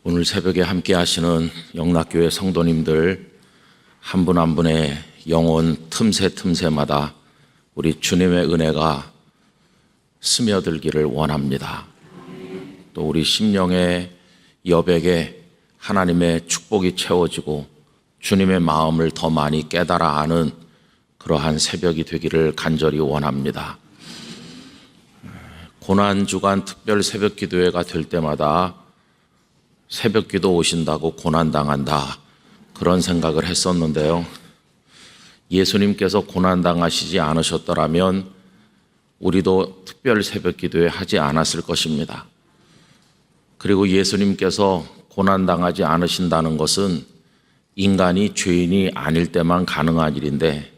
오늘 새벽에 함께 하시는 영락교회 성도님들 한 분 한 분의 영혼 틈새마다 우리 주님의 은혜가 스며들기를 원합니다. 또 우리 심령의 여백에 하나님의 축복이 채워지고 주님의 마음을 더 많이 깨달아 아는 그러한 새벽이 되기를 간절히 원합니다. 고난주간 특별 새벽기도회가 될 때마다 새벽기도 오신다고 고난당한다, 그런 생각을 했었는데요. 예수님께서 고난당하시지 않으셨더라면 우리도 특별 새벽기도회 하지 않았을 것입니다. 그리고 예수님께서 고난당하지 않으신다는 것은 인간이 죄인이 아닐 때만 가능한 일인데,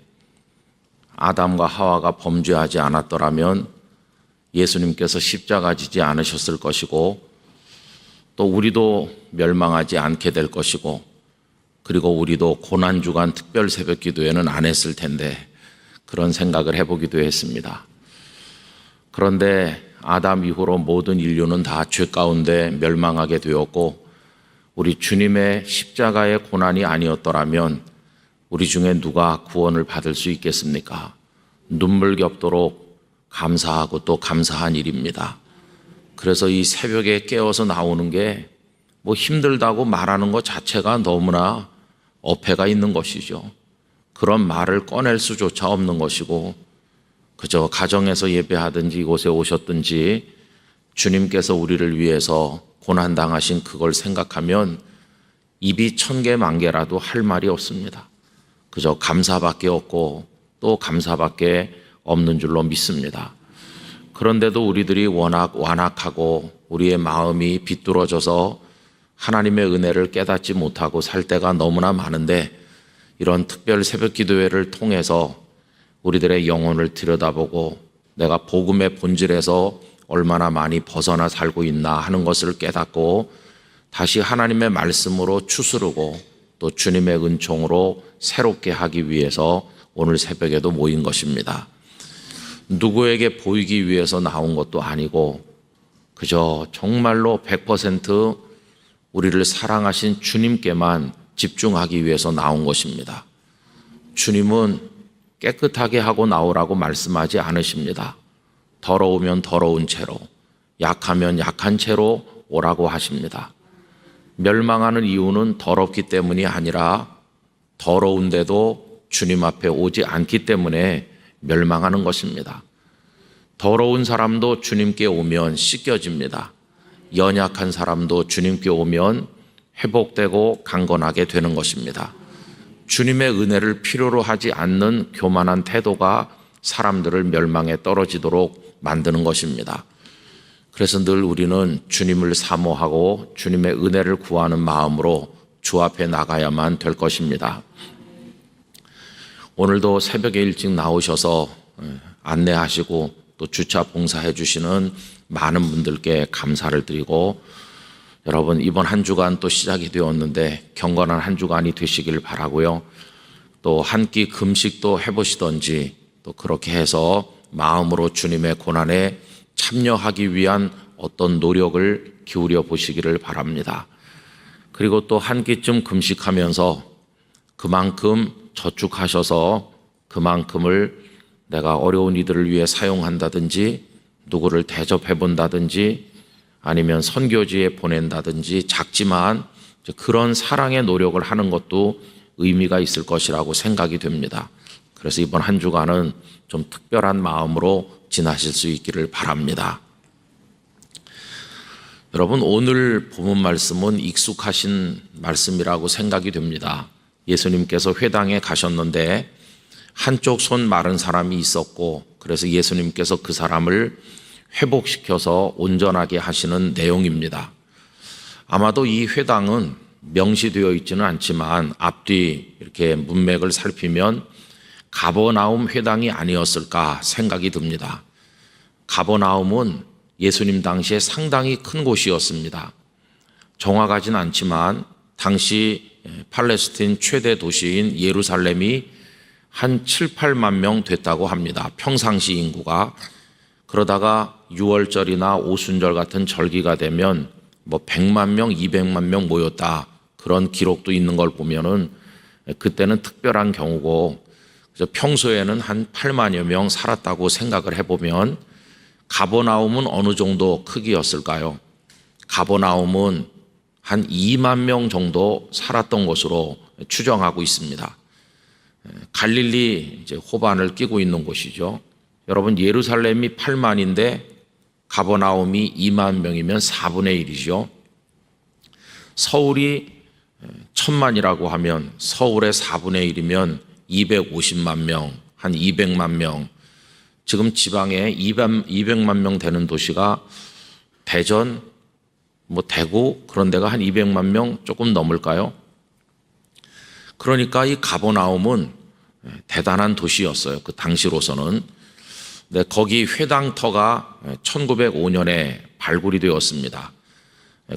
아담과 하와가 범죄하지 않았더라면 예수님께서 십자가 지지 않으셨을 것이고, 또 우리도 멸망하지 않게 될 것이고, 그리고 우리도 고난주간 특별 새벽기도회는 안 했을 텐데, 그런 생각을 해보기도 했습니다. 그런데 아담 이후로 모든 인류는 다 죄 가운데 멸망하게 되었고, 우리 주님의 십자가의 고난이 아니었더라면 우리 중에 누가 구원을 받을 수 있겠습니까? 눈물겹도록 감사하고 또 감사한 일입니다. 그래서 이 새벽에 깨어서 나오는 게 뭐 힘들다고 말하는 것 자체가 너무나 어폐가 있는 것이죠. 그런 말을 꺼낼 수조차 없는 것이고, 그저 가정에서 예배하든지 이곳에 오셨든지 주님께서 우리를 위해서 고난당하신 그걸 생각하면 입이 1000개 만개라도 할 말이 없습니다. 그저 감사밖에 없고 또 감사밖에 없는 줄로 믿습니다. 그런데도 우리들이 워낙 완악하고 우리의 마음이 비뚤어져서 하나님의 은혜를 깨닫지 못하고 살 때가 너무나 많은데, 이런 특별 새벽 기도회를 통해서 우리들의 영혼을 들여다보고 내가 복음의 본질에서 얼마나 많이 벗어나 살고 있나 하는 것을 깨닫고 다시 하나님의 말씀으로 추스르고 또 주님의 은총으로 새롭게 하기 위해서 오늘 새벽에도 모인 것입니다. 누구에게 보이기 위해서 나온 것도 아니고 그저 정말로 100% 우리를 사랑하신 주님께만 집중하기 위해서 나온 것입니다. 주님은 깨끗하게 하고 나오라고 말씀하지 않으십니다. 더러우면 더러운 채로, 약하면 약한 채로 오라고 하십니다. 멸망하는 이유는 더럽기 때문이 아니라 더러운데도 주님 앞에 오지 않기 때문에 멸망하는 것입니다. 더러운 사람도 주님께 오면 씻겨집니다. 연약한 사람도 주님께 오면 회복되고 강건하게 되는 것입니다. 주님의 은혜를 필요로 하지 않는 교만한 태도가 사람들을 멸망에 떨어지도록 만드는 것입니다. 그래서 늘 우리는 주님을 사모하고 주님의 은혜를 구하는 마음으로 주 앞에 나가야만 될 것입니다. 오늘도 새벽에 일찍 나오셔서 안내하시고 또 주차 봉사해 주시는 많은 분들께 감사를 드리고, 여러분 이번 한 주간 또 시작이 되었는데 경건한 한 주간이 되시길 바라고요. 또 한 끼 금식도 해보시던지 또 그렇게 해서 마음으로 주님의 고난에 참여하기 위한 어떤 노력을 기울여 보시기를 바랍니다. 그리고 또 한 끼쯤 금식하면서 그만큼 저축하셔서 그만큼을 내가 어려운 이들을 위해 사용한다든지 누구를 대접해 본다든지 아니면 선교지에 보낸다든지 작지만 그런 사랑의 노력을 하는 것도 의미가 있을 것이라고 생각이 됩니다. 그래서 이번 한 주간은 좀 특별한 마음으로 지나실 수 있기를 바랍니다. 여러분, 오늘 본문 말씀은 익숙하신 말씀이라고 생각이 됩니다. 예수님께서 회당에 가셨는데 한쪽 손 마른 사람이 있었고, 그래서 예수님께서 그 사람을 회복시켜서 온전하게 하시는 내용입니다. 아마도 이 회당은 명시되어 있지는 않지만 앞뒤 이렇게 문맥을 살피면 가버나움 회당이 아니었을까 생각이 듭니다. 가버나움은 예수님 당시에 상당히 큰 곳이었습니다. 정확하진 않지만 당시 팔레스틴 최대 도시인 예루살렘이 한 7, 8만 명 됐다고 합니다. 평상시 인구가. 그러다가 6월절이나 오순절 같은 절기가 되면 뭐 100만 명, 200만 명 모였다. 그런 기록도 있는 걸 보면은 그때는 특별한 경우고, 그래서 평소에는 한 8만여 명 살았다고 생각을 해보면 가버나움은 어느 정도 크기였을까요? 가버나움은 한 2만 명 정도 살았던 것으로 추정하고 있습니다. 갈릴리 이제 호반을 끼고 있는 곳이죠. 여러분, 예루살렘이 8만인데 가버나움이 2만 명이면 4분의 1이죠. 서울이 1000만이라고 하면 서울의 4분의 1이면 250만 명, 한 200만 명. 지금 지방에 200만 명 되는 도시가 대전, 뭐 대구 그런 데가 한 200만 명 조금 넘을까요? 그러니까 이 가버나움은 대단한 도시였어요. 그 당시로서는. 네, 거기 회당터가 1905년에 발굴이 되었습니다.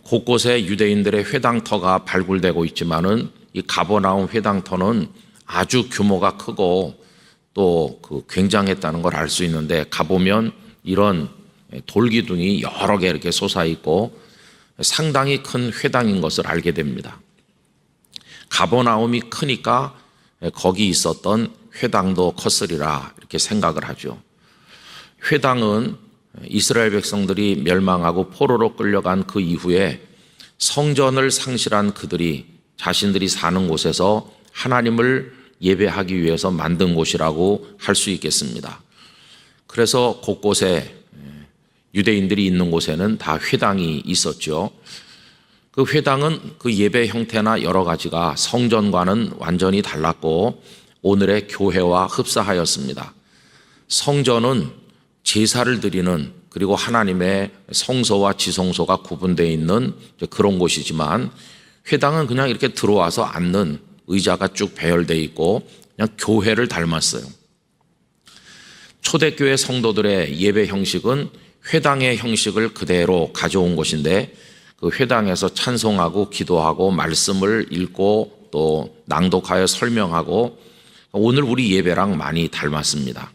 곳곳에 유대인들의 회당터가 발굴되고 있지만은 이 가버나움 회당터는 아주 규모가 크고 또 그 굉장했다는 걸 알 수 있는데, 가보면 이런 돌기둥이 여러 개 이렇게 솟아 있고 상당히 큰 회당인 것을 알게 됩니다. 가버나움이 크니까 거기 있었던 회당도 컸으리라 이렇게 생각을 하죠. 회당은 이스라엘 백성들이 멸망하고 포로로 끌려간 그 이후에 성전을 상실한 그들이 자신들이 사는 곳에서 하나님을 예배하기 위해서 만든 곳이라고 할 수 있겠습니다. 그래서 곳곳에 유대인들이 있는 곳에는 다 회당이 있었죠. 그 회당은 그 예배 형태나 여러 가지가 성전과는 완전히 달랐고 오늘의 교회와 흡사하였습니다. 성전은 제사를 드리는, 그리고 하나님의 성소와 지성소가 구분되어 있는 그런 곳이지만, 회당은 그냥 이렇게 들어와서 앉는 의자가 쭉 배열되어 있고 그냥 교회를 닮았어요. 초대교회 성도들의 예배 형식은 회당의 형식을 그대로 가져온 것인데, 그 회당에서 찬송하고 기도하고 말씀을 읽고 또 낭독하여 설명하고, 오늘 우리 예배랑 많이 닮았습니다.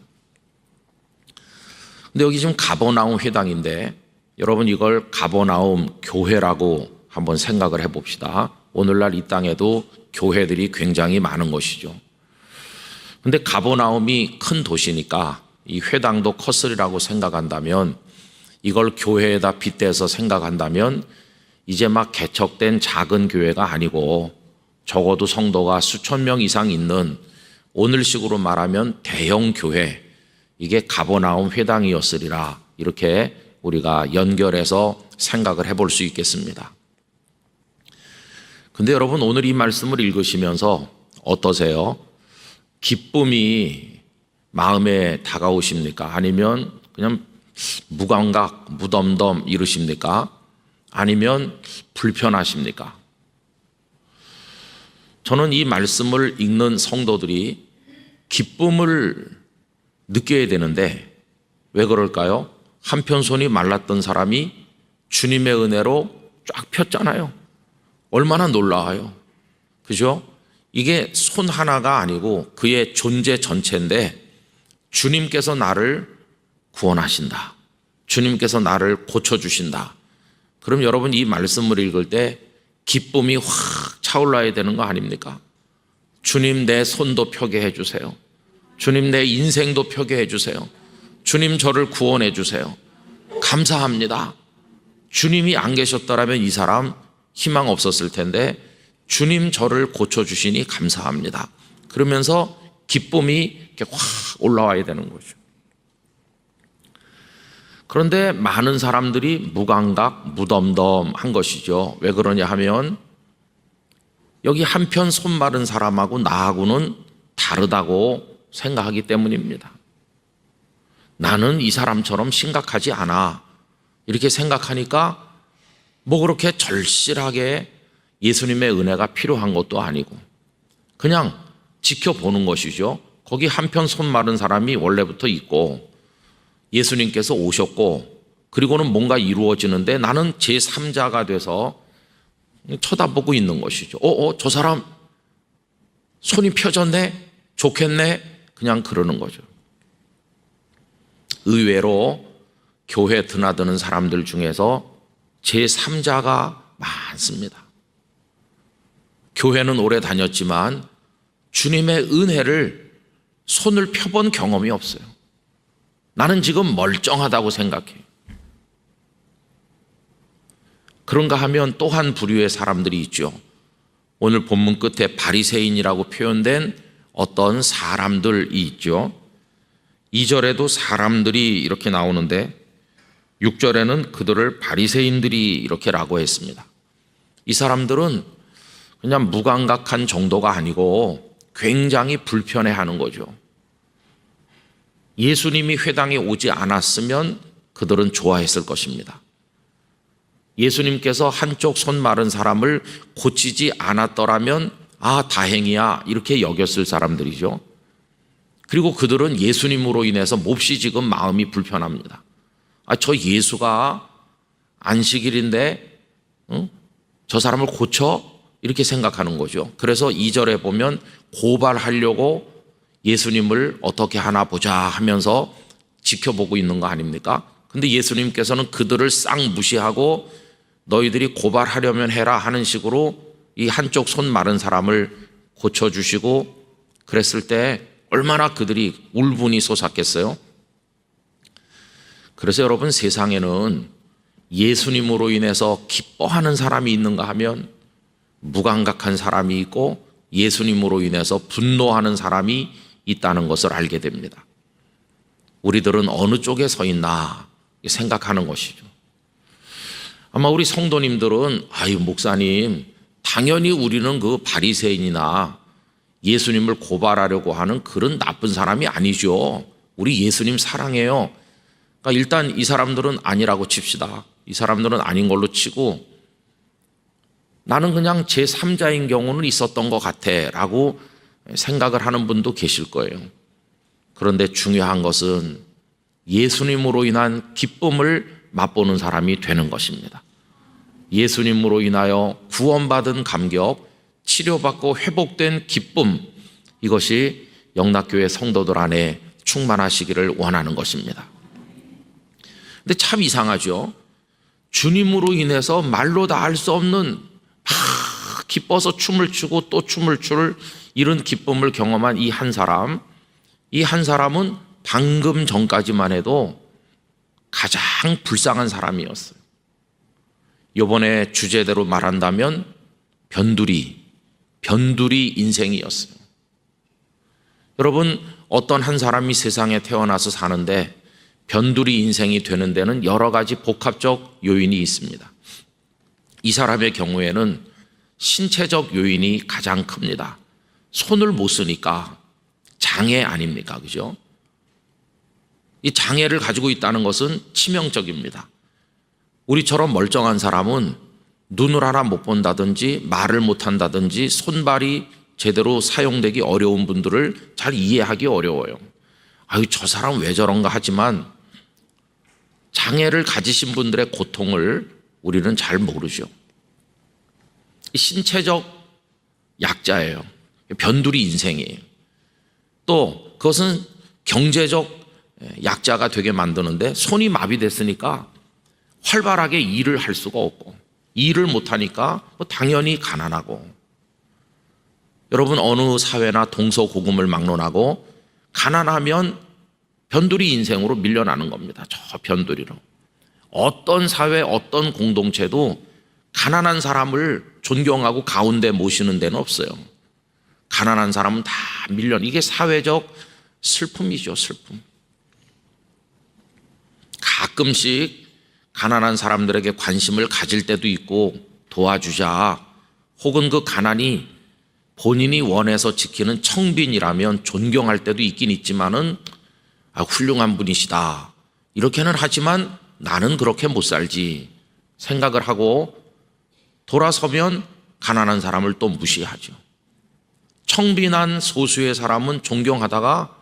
근데 여기 지금 가버나움 회당인데, 여러분 이걸 가버나움 교회라고 한번 생각을 해봅시다. 오늘날 이 땅에도 교회들이 굉장히 많은 것이죠. 근데 가버나움이 큰 도시니까 이 회당도 컸으리라고 생각한다면, 이걸 교회에다 빗대서 생각한다면 이제 막 개척된 작은 교회가 아니고 적어도 성도가 수천 명 이상 있는, 오늘식으로 말하면 대형 교회, 이게 가버나움 회당이었으리라 이렇게 우리가 연결해서 생각을 해볼 수 있겠습니다. 근데 여러분, 오늘 이 말씀을 읽으시면서 어떠세요? 기쁨이 마음에 다가오십니까? 아니면 그냥 무감각, 무덤덤 이러십니까? 아니면 불편하십니까? 저는 이 말씀을 읽는 성도들이 기쁨을 느껴야 되는데 왜 그럴까요? 한편 손이 말랐던 사람이 주님의 은혜로 쫙 폈잖아요. 얼마나 놀라워요. 그죠? 이게 손 하나가 아니고 그의 존재 전체인데, 주님께서 나를 구원하신다, 주님께서 나를 고쳐주신다. 그럼 여러분 이 말씀을 읽을 때 기쁨이 확 차올라야 되는 거 아닙니까? 주님, 내 손도 펴게 해주세요. 주님, 내 인생도 펴게 해주세요. 주님, 저를 구원해 주세요. 감사합니다. 주님이 안 계셨더라면 이 사람 희망 없었을 텐데 주님 저를 고쳐주시니 감사합니다. 그러면서 기쁨이 이렇게 확 올라와야 되는 거죠. 그런데 많은 사람들이 무감각, 무덤덤한 것이죠. 왜 그러냐 하면 여기 한편 손 마른 사람하고 나하고는 다르다고 생각하기 때문입니다. 나는 이 사람처럼 심각하지 않아 이렇게 생각하니까 뭐 그렇게 절실하게 예수님의 은혜가 필요한 것도 아니고 그냥 지켜보는 것이죠. 거기 한편 손 마른 사람이 원래부터 있고 예수님께서 오셨고 그리고는 뭔가 이루어지는데 나는 제3자가 돼서 쳐다보고 있는 것이죠. 저 사람 손이 펴졌네? 좋겠네? 그냥 그러는 거죠. 의외로 교회 드나드는 사람들 중에서 제3자가 많습니다. 교회는 오래 다녔지만 주님의 은혜를 손을 펴본 경험이 없어요. 나는 지금 멀쩡하다고 생각해요. 그런가 하면 또 한 부류의 사람들이 있죠. 오늘 본문 끝에 바리새인이라고 표현된 어떤 사람들이 있죠. 2절에도 사람들이 이렇게 나오는데 6절에는 그들을 바리새인들이 이렇게라고 했습니다. 이 사람들은 그냥 무감각한 정도가 아니고 굉장히 불편해하는 거죠. 예수님이 회당에 오지 않았으면 그들은 좋아했을 것입니다. 예수님께서 한쪽 손 마른 사람을 고치지 않았더라면 다행이야 이렇게 여겼을 사람들이죠. 그리고 그들은 예수님으로 인해서 몹시 지금 마음이 불편합니다. 저 예수가 안식일인데 저 사람을 고쳐? 이렇게 생각하는 거죠. 그래서 2절에 보면 고발하려고 예수님을 어떻게 하나 보자 하면서 지켜보고 있는 거 아닙니까? 근데 예수님께서는 그들을 싹 무시하고 너희들이 고발하려면 해라 하는 식으로 이 한쪽 손 마른 사람을 고쳐주시고 그랬을 때 얼마나 그들이 울분이 솟았겠어요? 그래서 여러분, 세상에는 예수님으로 인해서 기뻐하는 사람이 있는가 하면 무감각한 사람이 있고 예수님으로 인해서 분노하는 사람이 있다는 것을 알게 됩니다. 우리들은 어느 쪽에 서 있나 생각하는 것이죠. 아마 우리 성도님들은 목사님, 당연히 우리는 그 바리새인이나 예수님을 고발하려고 하는 그런 나쁜 사람이 아니죠. 우리 예수님 사랑해요. 그러니까 일단 이 사람들은 아니라고 칩시다. 이 사람들은 아닌 걸로 치고 나는 그냥 제3자인 경우는 있었던 것 같아 라고 생각을 하는 분도 계실 거예요. 그런데 중요한 것은 예수님으로 인한 기쁨을 맛보는 사람이 되는 것입니다. 예수님으로 인하여 구원받은 감격, 치료받고 회복된 기쁨, 이것이 영락교회 성도들 안에 충만하시기를 원하는 것입니다. 근데 참 이상하죠. 주님으로 인해서 말로 다 할 수 없는 막 기뻐서 춤을 추고 또 춤을 출 이런 기쁨을 경험한 이 한 사람은 방금 전까지만 해도 가장 불쌍한 사람이었어요. 이번에 주제대로 말한다면 변두리 인생이었어요. 여러분, 어떤 한 사람이 세상에 태어나서 사는데 변두리 인생이 되는 데는 여러 가지 복합적 요인이 있습니다. 이 사람의 경우에는 신체적 요인이 가장 큽니다. 손을 못 쓰니까 장애 아닙니까? 그죠? 이 장애를 가지고 있다는 것은 치명적입니다. 우리처럼 멀쩡한 사람은 눈을 하나 못 본다든지 말을 못 한다든지 손발이 제대로 사용되기 어려운 분들을 잘 이해하기 어려워요. 저 사람 왜 저런가 하지만 장애를 가지신 분들의 고통을 우리는 잘 모르죠. 신체적 약자예요. 변두리 인생이에요. 또 그것은 경제적 약자가 되게 만드는데 손이 마비됐으니까 활발하게 일을 할 수가 없고 일을 못하니까 당연히 가난하고 여러분 어느 사회나 동서고금을 막론하고 가난하면 변두리 인생으로 밀려나는 겁니다. 저 변두리로. 어떤 사회 어떤 공동체도 가난한 사람을 존경하고 가운데 모시는 데는 없어요. 가난한 사람은 다 이게 사회적 슬픔이죠. 슬픔. 가끔씩 가난한 사람들에게 관심을 가질 때도 있고 도와주자 혹은 그 가난이 본인이 원해서 지키는 청빈이라면 존경할 때도 있긴 있지만은 훌륭한 분이시다 이렇게는 하지만 나는 그렇게 못 살지 생각을 하고 돌아서면 가난한 사람을 또 무시하죠. 청빈한 소수의 사람은 존경하다가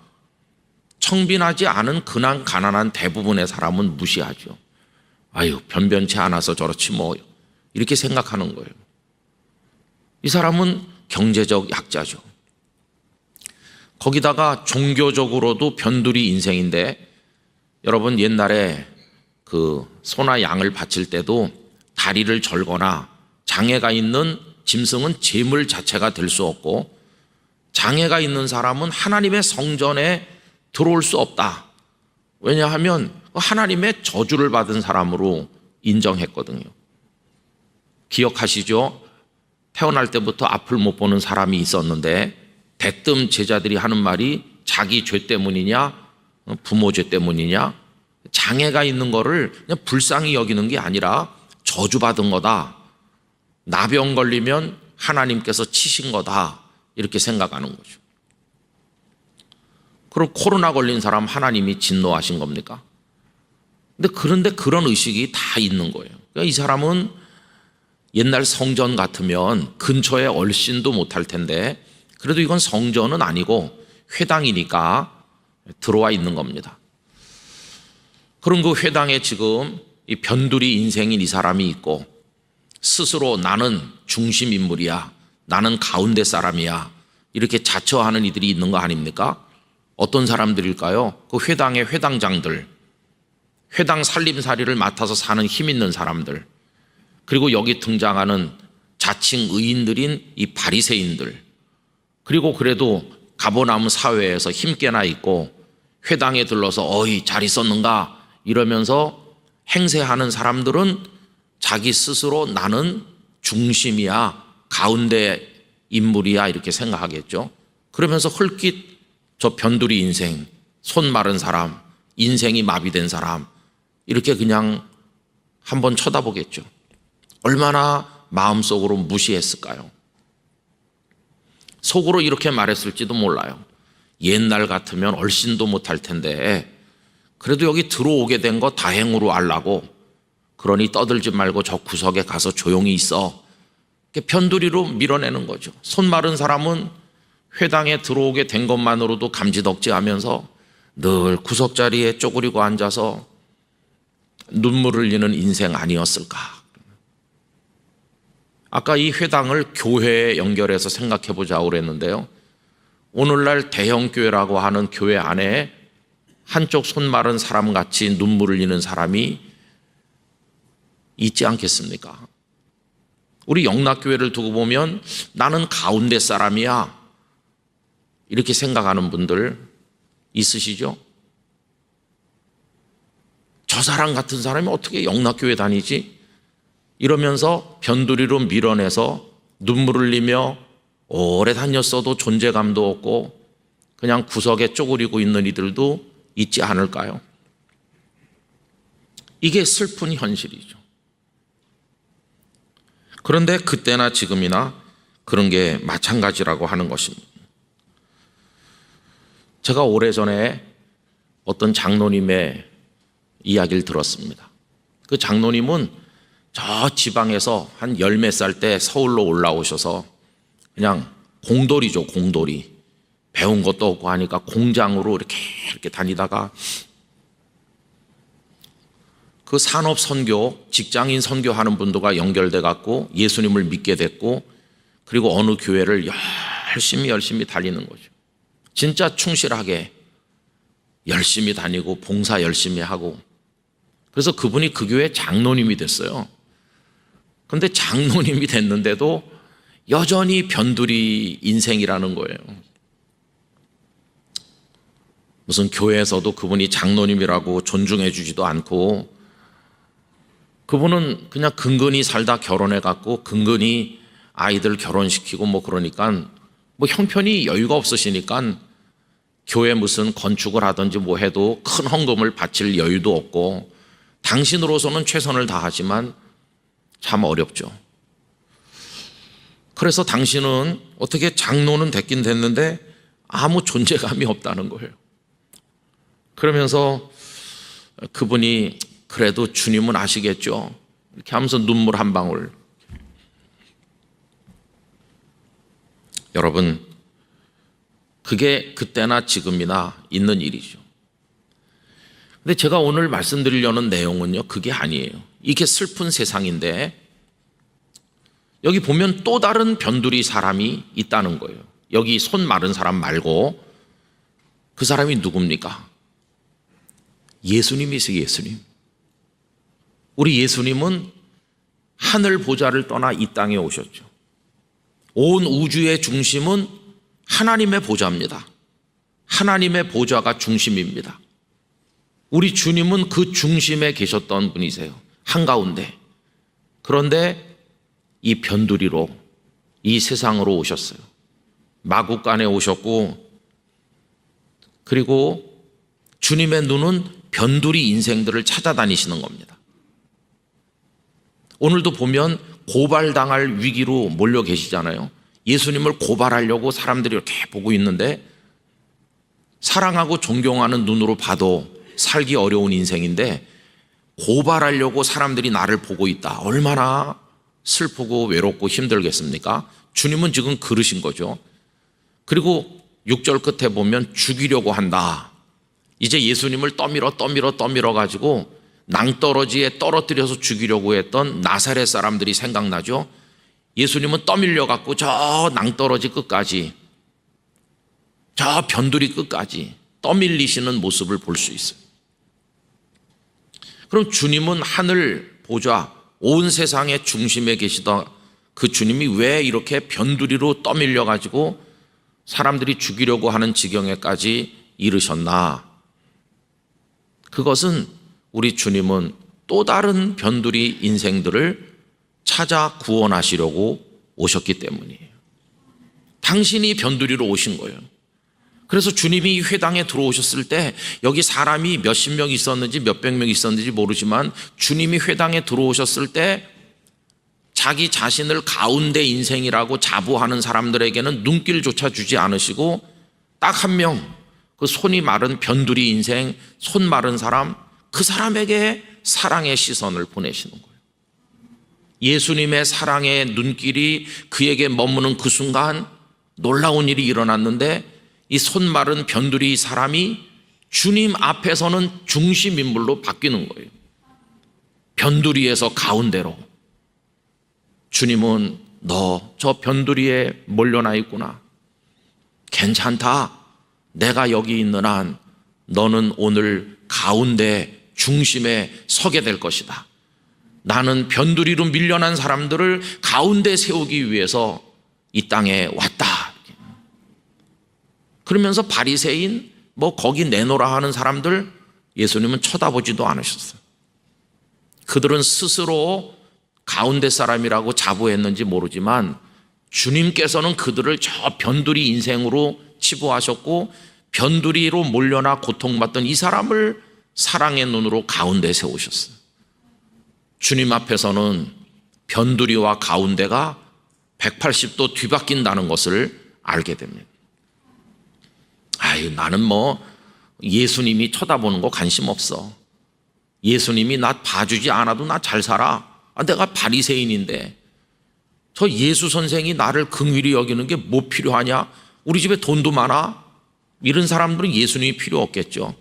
청빈하지 않은 근한 가난한 대부분의 사람은 무시하죠. 변변치 않아서 저렇지 뭐 이렇게 생각하는 거예요. 이 사람은 경제적 약자죠. 거기다가 종교적으로도 변두리 인생인데 여러분 옛날에 그 소나 양을 바칠 때도 다리를 절거나 장애가 있는 짐승은 제물 자체가 될 수 없고, 장애가 있는 사람은 하나님의 성전에 들어올 수 없다. 왜냐하면 하나님의 저주를 받은 사람으로 인정했거든요. 기억하시죠? 태어날 때부터 앞을 못 보는 사람이 있었는데 대뜸 제자들이 하는 말이 자기 죄 때문이냐 부모 죄 때문이냐, 장애가 있는 거를 그냥 불쌍히 여기는 게 아니라 저주받은 거다. 나병 걸리면 하나님께서 치신 거다. 이렇게 생각하는 거죠. 그럼 코로나 걸린 사람 하나님이 진노하신 겁니까? 그런데 그런 의식이 다 있는 거예요. 그러니까 이 사람은 옛날 성전 같으면 근처에 얼씬도 못할 텐데 그래도 이건 성전은 아니고 회당이니까 들어와 있는 겁니다. 그런 그 회당에 지금 이 변두리 인생인 이 사람이 있고, 스스로 나는 중심 인물이야, 나는 가운데 사람이야, 이렇게 자처하는 이들이 있는 거 아닙니까? 어떤 사람들일까요? 그 회당의 회당장들, 회당 살림살이를 맡아서 사는 힘 있는 사람들, 그리고 여기 등장하는 자칭 의인들인 이 바리새인들, 그리고 그래도 가버나움 사회에서 힘께나 있고 회당에 들러서 어이 잘 있었는가 이러면서 행세하는 사람들은 자기 스스로 나는 중심이야, 가운데 인물이야 이렇게 생각하겠죠. 그러면서 헐깃 저 변두리 인생, 손 마른 사람, 인생이 마비된 사람 이렇게 그냥 한번 쳐다보겠죠. 얼마나 마음속으로 무시했을까요? 속으로 이렇게 말했을지도 몰라요. 옛날 같으면 얼씬도 못할 텐데 그래도 여기 들어오게 된 거 다행으로 알라고, 그러니 떠들지 말고 저 구석에 가서 조용히 있어. 편두리로 밀어내는 거죠. 손 마른 사람은 회당에 들어오게 된 것만으로도 감지덕지하면서 늘 구석자리에 쪼그리고 앉아서 눈물을 흘리는 인생 아니었을까. 아까 이 회당을 교회에 연결해서 생각해 보자고 그랬는데요. 오늘날 대형교회라고 하는 교회 안에 한쪽 손 마른 사람같이 눈물을 흘리는 사람이 있지 않겠습니까? 우리 영락교회를 두고 보면 나는 가운데 사람이야 이렇게 생각하는 분들 있으시죠? 저 사람 같은 사람이 어떻게 영락교회 다니지? 이러면서 변두리로 밀어내서 눈물을 흘리며 오래 다녔어도 존재감도 없고 그냥 구석에 쪼그리고 있는 이들도 있지 않을까요? 이게 슬픈 현실이죠. 그런데 그때나 지금이나 그런 게 마찬가지라고 하는 것입니다. 제가 오래전에 어떤 장로님의 이야기를 들었습니다. 그 장로님은 저 지방에서 한 열 몇 살 때 서울로 올라오셔서 그냥 공돌이죠, 공돌이. 배운 것도 없고 하니까 공장으로 이렇게 다니다가 그 산업 선교, 직장인 선교하는 분들과 연결돼 갖고 예수님을 믿게 됐고, 그리고 어느 교회를 열심히 다니는 거죠. 진짜 충실하게 열심히 다니고 봉사 열심히 하고, 그래서 그분이 그 교회 장로님이 됐어요. 그런데 장로님이 됐는데도 여전히 변두리 인생이라는 거예요. 무슨 교회에서도 그분이 장로님이라고 존중해 주지도 않고, 그분은 그냥 근근히 살다 결혼해 갖고 근근히 아이들 결혼시키고 뭐 그러니까 뭐 형편이 여유가 없으시니까 교회 무슨 건축을 하든지 뭐 해도 큰 헌금을 바칠 여유도 없고, 당신으로서는 최선을 다하지만 참 어렵죠. 그래서 당신은 어떻게 장로는 됐긴 됐는데 아무 존재감이 없다는 거예요. 그러면서 그분이 그래도 주님은 아시겠죠? 이렇게 하면서 눈물 한 방울. 여러분, 그게 그때나 지금이나 있는 일이죠. 근데 제가 오늘 말씀드리려는 내용은요, 그게 아니에요. 이게 슬픈 세상인데 여기 보면 또 다른 변두리 사람이 있다는 거예요. 여기 손 마른 사람 말고 그 사람이 누굽니까? 예수님이세요, 예수님. 우리 예수님은 하늘 보좌를 떠나 이 땅에 오셨죠. 온 우주의 중심은 하나님의 보좌입니다. 하나님의 보좌가 중심입니다. 우리 주님은 그 중심에 계셨던 분이세요. 한가운데. 그런데 이 변두리로 이 세상으로 오셨어요. 마구간에 오셨고, 그리고 주님의 눈은 변두리 인생들을 찾아다니시는 겁니다. 오늘도 보면 고발당할 위기로 몰려 계시잖아요. 예수님을 고발하려고 사람들이 이렇게 보고 있는데, 사랑하고 존경하는 눈으로 봐도 살기 어려운 인생인데 고발하려고 사람들이 나를 보고 있다. 얼마나 슬프고 외롭고 힘들겠습니까? 주님은 지금 그러신 거죠. 그리고 6절 끝에 보면 죽이려고 한다. 이제 예수님을 떠밀어 가지고 낭떠러지에 떨어뜨려서 죽이려고 했던 나사렛 사람들이 생각나죠. 예수님은 떠밀려 갖고 저 낭떠러지 끝까지, 저 변두리 끝까지 떠밀리시는 모습을 볼 수 있어요. 그럼 주님은 하늘 보좌, 온 세상의 중심에 계시던 그 주님이 왜 이렇게 변두리로 떠밀려 가지고 사람들이 죽이려고 하는 지경에까지 이르셨나? 그것은 우리 주님은 또 다른 변두리 인생들을 찾아 구원하시려고 오셨기 때문이에요. 당신이 변두리로 오신 거예요. 그래서 주님이 회당에 들어오셨을 때 여기 사람이 몇십 명 있었는지 몇백 명 있었는지 모르지만 주님이 회당에 들어오셨을 때 자기 자신을 가운데 인생이라고 자부하는 사람들에게는 눈길조차 주지 않으시고 딱 한 명, 그 손이 마른 변두리 인생, 손 마른 사람, 그 사람에게 사랑의 시선을 보내시는 거예요. 예수님의 사랑의 눈길이 그에게 머무는 그 순간 놀라운 일이 일어났는데, 이 손 마른 변두리 사람이 주님 앞에서는 중심 인물로 바뀌는 거예요. 변두리에서 가운데로. 주님은 너 저 변두리에 몰려나 있구나. 괜찮다. 내가 여기 있는 한 너는 오늘 가운데 중심에 서게 될 것이다. 나는 변두리로 밀려난 사람들을 가운데 세우기 위해서 이 땅에 왔다. 그러면서 바리새인 거기 내놓으라 하는 사람들 예수님은 쳐다보지도 않으셨어요. 그들은 스스로 가운데 사람이라고 자부했는지 모르지만 주님께서는 그들을 저 변두리 인생으로 치부하셨고, 변두리로 몰려나 고통받던 이 사람을 사랑의 눈으로 가운데 세우셨어요. 주님 앞에서는 변두리와 가운데가 180도 뒤바뀐다는 것을 알게 됩니다. 나는 예수님이 쳐다보는 거 관심 없어. 예수님이 나 봐주지 않아도 나 잘 살아. 내가 바리새인인데 저 예수 선생이 나를 긍휼히 여기는 게 뭐 필요하냐? 우리 집에 돈도 많아? 이런 사람들은 예수님이 필요 없겠죠.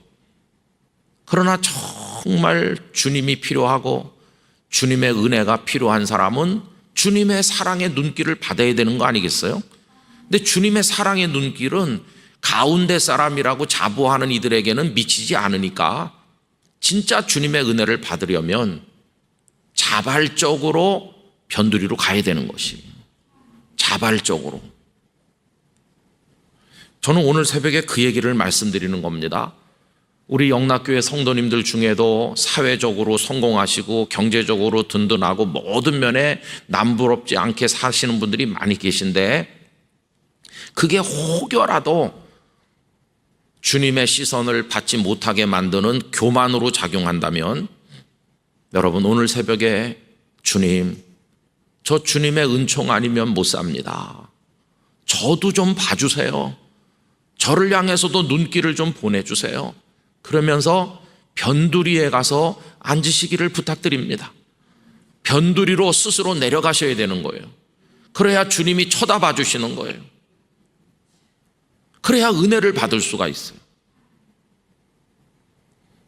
그러나 정말 주님이 필요하고 주님의 은혜가 필요한 사람은 주님의 사랑의 눈길을 받아야 되는 거 아니겠어요? 근데 주님의 사랑의 눈길은 가운데 사람이라고 자부하는 이들에게는 미치지 않으니까 진짜 주님의 은혜를 받으려면 자발적으로 변두리로 가야 되는 것이, 자발적으로. 저는 오늘 새벽에 그 얘기를 말씀드리는 겁니다. 우리 영락교회 성도님들 중에도 사회적으로 성공하시고 경제적으로 든든하고 모든 면에 남부럽지 않게 사시는 분들이 많이 계신데, 그게 혹여라도 주님의 시선을 받지 못하게 만드는 교만으로 작용한다면, 여러분 오늘 새벽에 주님, 저 주님의 은총 아니면 못 삽니다. 저도 좀 봐주세요. 저를 향해서도 눈길을 좀 보내주세요. 그러면서 변두리에 가서 앉으시기를 부탁드립니다. 변두리로 스스로 내려가셔야 되는 거예요. 그래야 주님이 쳐다봐 주시는 거예요. 그래야 은혜를 받을 수가 있어요.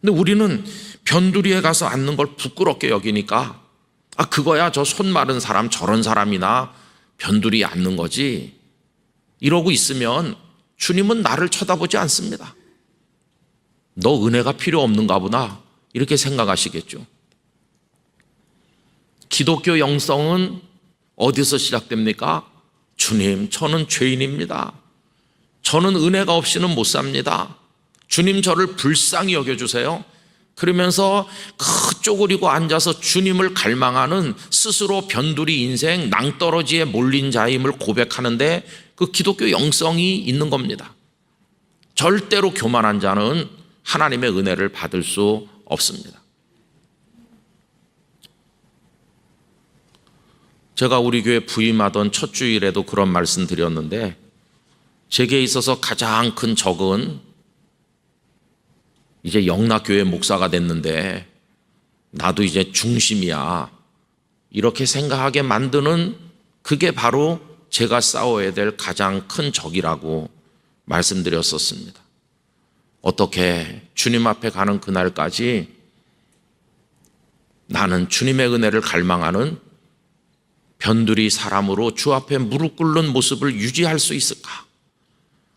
근데 우리는 변두리에 가서 앉는 걸 부끄럽게 여기니까 그거야 저 손 마른 사람 저런 사람이나 변두리에 앉는 거지, 이러고 있으면 주님은 나를 쳐다보지 않습니다. 너 은혜가 필요 없는가 보다 이렇게 생각하시겠죠. 기독교 영성은 어디서 시작됩니까? 주님, 저는 죄인입니다. 저는 은혜가 없이는 못 삽니다. 주님, 저를 불쌍히 여겨주세요. 그러면서 쪼그리고 앉아서 주님을 갈망하는 스스로 변두리 인생 낭떠러지에 몰린 자임을 고백하는데 그 기독교 영성이 있는 겁니다. 절대로 교만한 자는 하나님의 은혜를 받을 수 없습니다. 제가 우리 교회 부임하던 첫 주일에도 그런 말씀 드렸는데, 제게 있어서 가장 큰 적은 이제 영락교회 목사가 됐는데 나도 이제 중심이야, 이렇게 생각하게 만드는 그게 바로 제가 싸워야 될 가장 큰 적이라고 말씀드렸었습니다. 어떻게 주님 앞에 가는 그날까지 나는 주님의 은혜를 갈망하는 변두리 사람으로 주 앞에 무릎 꿇는 모습을 유지할 수 있을까?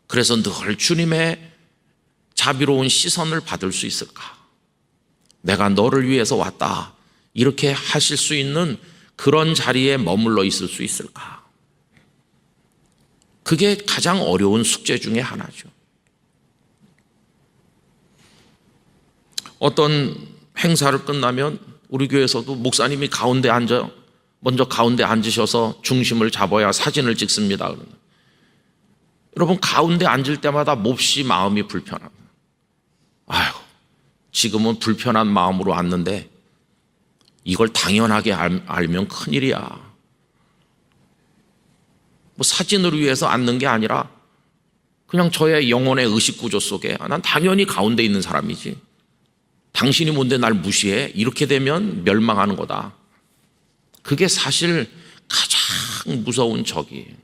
그래서 늘 주님의 자비로운 시선을 받을 수 있을까? 내가 너를 위해서 왔다, 이렇게 하실 수 있는 그런 자리에 머물러 있을 수 있을까? 그게 가장 어려운 숙제 중에 하나죠. 어떤 행사를 끝나면 우리 교회에서도 목사님이 먼저 가운데 앉으셔서 중심을 잡아야 사진을 찍습니다. 여러분, 가운데 앉을 때마다 몹시 마음이 불편합니다. 아유, 지금은 불편한 마음으로 앉는데 이걸 당연하게 알면 큰일이야. 뭐 사진을 위해서 앉는 게 아니라 그냥 저의 영혼의 의식구조 속에 난 당연히 가운데 있는 사람이지, 당신이 뭔데 날 무시해? 이렇게 되면 멸망하는 거다. 그게 사실 가장 무서운 적이에요.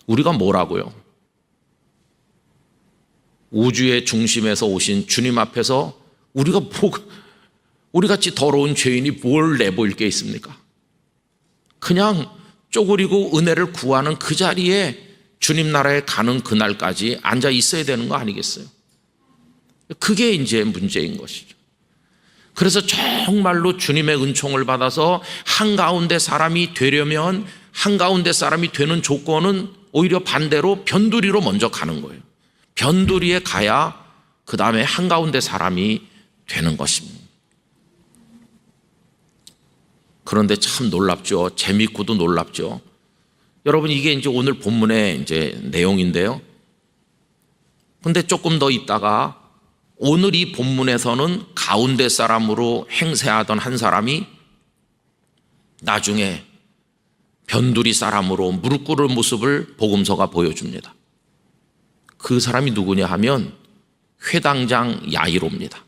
우리가 뭐라고요? 우주의 중심에서 오신 주님 앞에서 우리같이 더러운 죄인이 뭘 내보일 게 있습니까? 그냥 쪼그리고 은혜를 구하는 그 자리에 주님 나라에 가는 그날까지 앉아 있어야 되는 거 아니겠어요? 그게 이제 문제인 것이죠. 그래서 정말로 주님의 은총을 받아서 한가운데 사람이 되려면 한가운데 사람이 되는 조건은 오히려 반대로 변두리로 먼저 가는 거예요. 변두리에 가야 그 다음에 한가운데 사람이 되는 것입니다. 그런데 참 놀랍죠. 재밌고도 놀랍죠. 여러분, 이게 이제 오늘 본문의 이제 내용인데요. 근데 조금 더 있다가 오늘 이 본문에서는 가운데 사람으로 행세하던 한 사람이 나중에 변두리 사람으로 무릎 꿇을 모습을 복음서가 보여줍니다. 그 사람이 누구냐 하면 회당장 야이로입니다.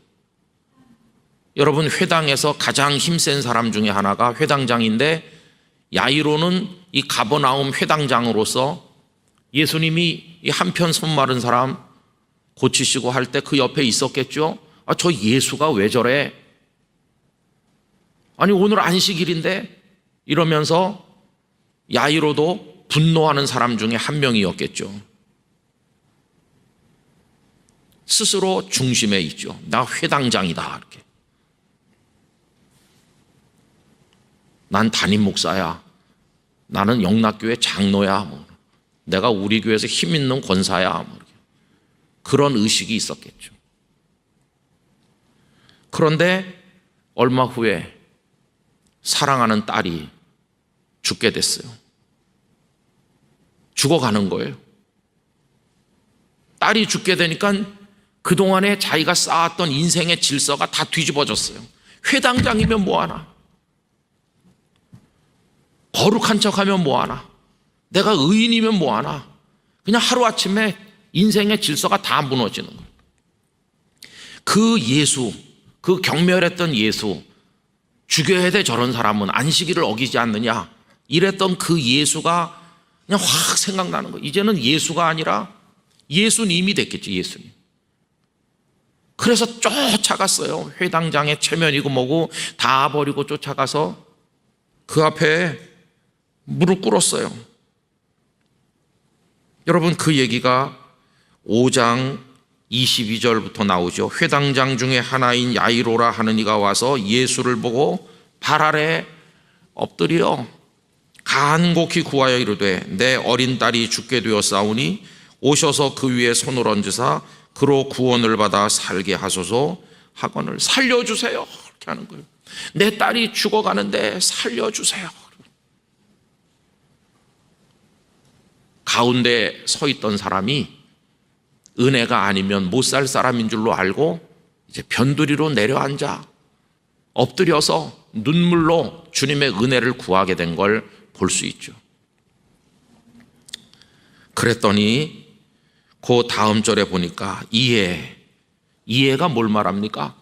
여러분, 회당에서 가장 힘센 사람 중에 하나가 회당장인데, 야이로는 이 가버나움 회당장으로서 예수님이 이 한편 손 마른 사람 고치시고 할 때 그 옆에 있었겠죠. 아, 저 예수가 왜 저래? 아니, 오늘 안식일인데? 이러면서 야이로도 분노하는 사람 중에 한 명이었겠죠. 스스로 중심에 있죠. 나 회당장이다, 이렇게. 난 담임 목사야. 나는 영락교회 장로야. 내가 우리 교회에서 힘 있는 권사야. 그런 의식이 있었겠죠. 그런데 얼마 후에 사랑하는 딸이 죽게 됐어요. 죽어가는 거예요. 딸이 죽게 되니까 그동안에 자기가 쌓았던 인생의 질서가 다 뒤집어졌어요. 회당장이면 뭐하나? 거룩한 척하면 뭐하나? 내가 의인이면 뭐하나? 그냥 하루아침에 인생의 질서가 다 무너지는 거예요. 그 예수, 그 경멸했던 예수, 죽여야 돼 저런 사람은, 안식일을 어기지 않느냐, 이랬던 그 예수가 그냥 확 생각나는 거예요. 이제는 예수가 아니라 예수님이 됐겠지, 예수님. 그래서 쫓아갔어요. 회당장의 체면이고 뭐고 다 버리고 쫓아가서 그 앞에 무릎 꿇었어요. 여러분, 그 얘기가 5장 22절부터 나오죠. 회당장 중에 하나인 야이로라 하는 이가 와서 예수를 보고 발 아래 엎드려 간곡히 구하여 이르되 내 어린 딸이 죽게 되었사오니 오셔서 그 위에 손을 얹으사 그로 구원을 받아 살게 하소서 하거늘. 살려주세요 이렇게 하는 거예요. 내 딸이 죽어가는데 살려주세요. 가운데 서 있던 사람이 은혜가 아니면 못 살 사람인 줄로 알고 이제 변두리로 내려앉아 엎드려서 눈물로 주님의 은혜를 구하게 된 걸 볼 수 있죠. 그랬더니 그 다음 절에 보니까 이해가 뭘 말합니까?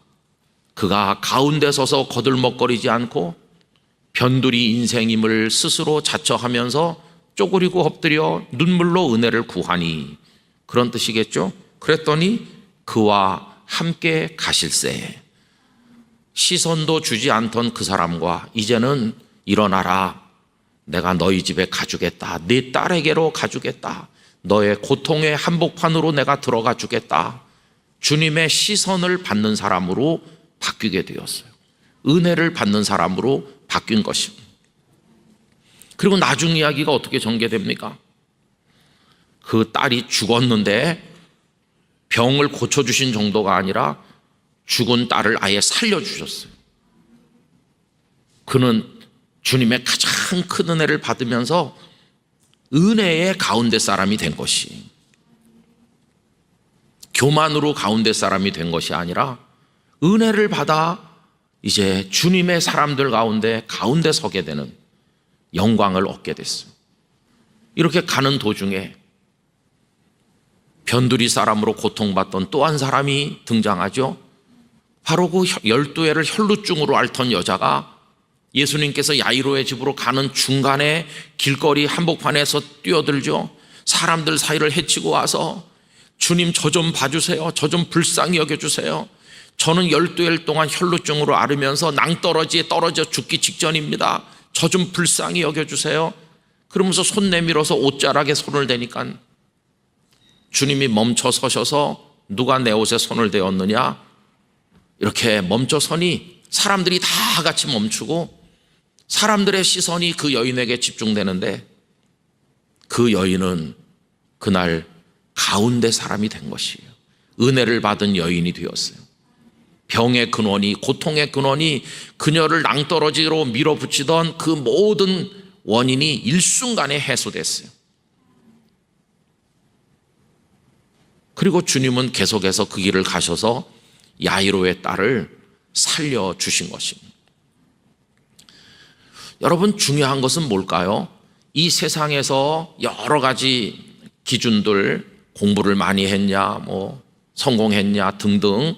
그가 가운데 서서 거들먹거리지 않고 변두리 인생임을 스스로 자처하면서 쪼그리고 엎드려 눈물로 은혜를 구하니, 그런 뜻이겠죠. 그랬더니 그와 함께 가실세. 시선도 주지 않던 그 사람과 이제는 일어나라, 내가 너희 집에 가주겠다, 네 딸에게로 가주겠다, 너의 고통의 한복판으로 내가 들어가 주겠다, 주님의 시선을 받는 사람으로 바뀌게 되었어요. 은혜를 받는 사람으로 바뀐 것입니다. 그리고 나중 이야기가 어떻게 전개됩니까? 그 딸이 죽었는데 병을 고쳐주신 정도가 아니라 죽은 딸을 아예 살려주셨어요. 그는 주님의 가장 큰 은혜를 받으면서 은혜의 가운데 사람이 된 것이, 교만으로 가운데 사람이 된 것이 아니라 은혜를 받아 이제 주님의 사람들 가운데 서게 되는 영광을 얻게 됐어요. 이렇게 가는 도중에 변두리 사람으로 고통받던 또 한 사람이 등장하죠. 바로 그 12해를 혈루증으로 앓던 여자가 예수님께서 야이로의 집으로 가는 중간에 길거리 한복판에서 뛰어들죠. 사람들 사이를 헤치고 와서 주님 저 좀 봐주세요. 저 좀 불쌍히 여겨주세요. 저는 12일 동안 혈루증으로 앓으면서 낭떠러지에 떨어져 죽기 직전입니다. 저 좀 불쌍히 여겨주세요. 그러면서 손 내밀어서 옷자락에 손을 대니까 주님이 멈춰 서셔서 누가 내 옷에 손을 대었느냐? 이렇게 멈춰 서니 사람들이 다 같이 멈추고 사람들의 시선이 그 여인에게 집중되는데 그 여인은 그날 가운데 사람이 된 것이에요. 은혜를 받은 여인이 되었어요. 병의 근원이, 고통의 근원이 그녀를 낭떠러지로 밀어붙이던 그 모든 원인이 일순간에 해소됐어요. 그리고 주님은 계속해서 그 길을 가셔서 야이로의 딸을 살려주신 것입니다. 여러분, 중요한 것은 뭘까요? 이 세상에서 여러 가지 기준들, 공부를 많이 했냐, 성공했냐 등등,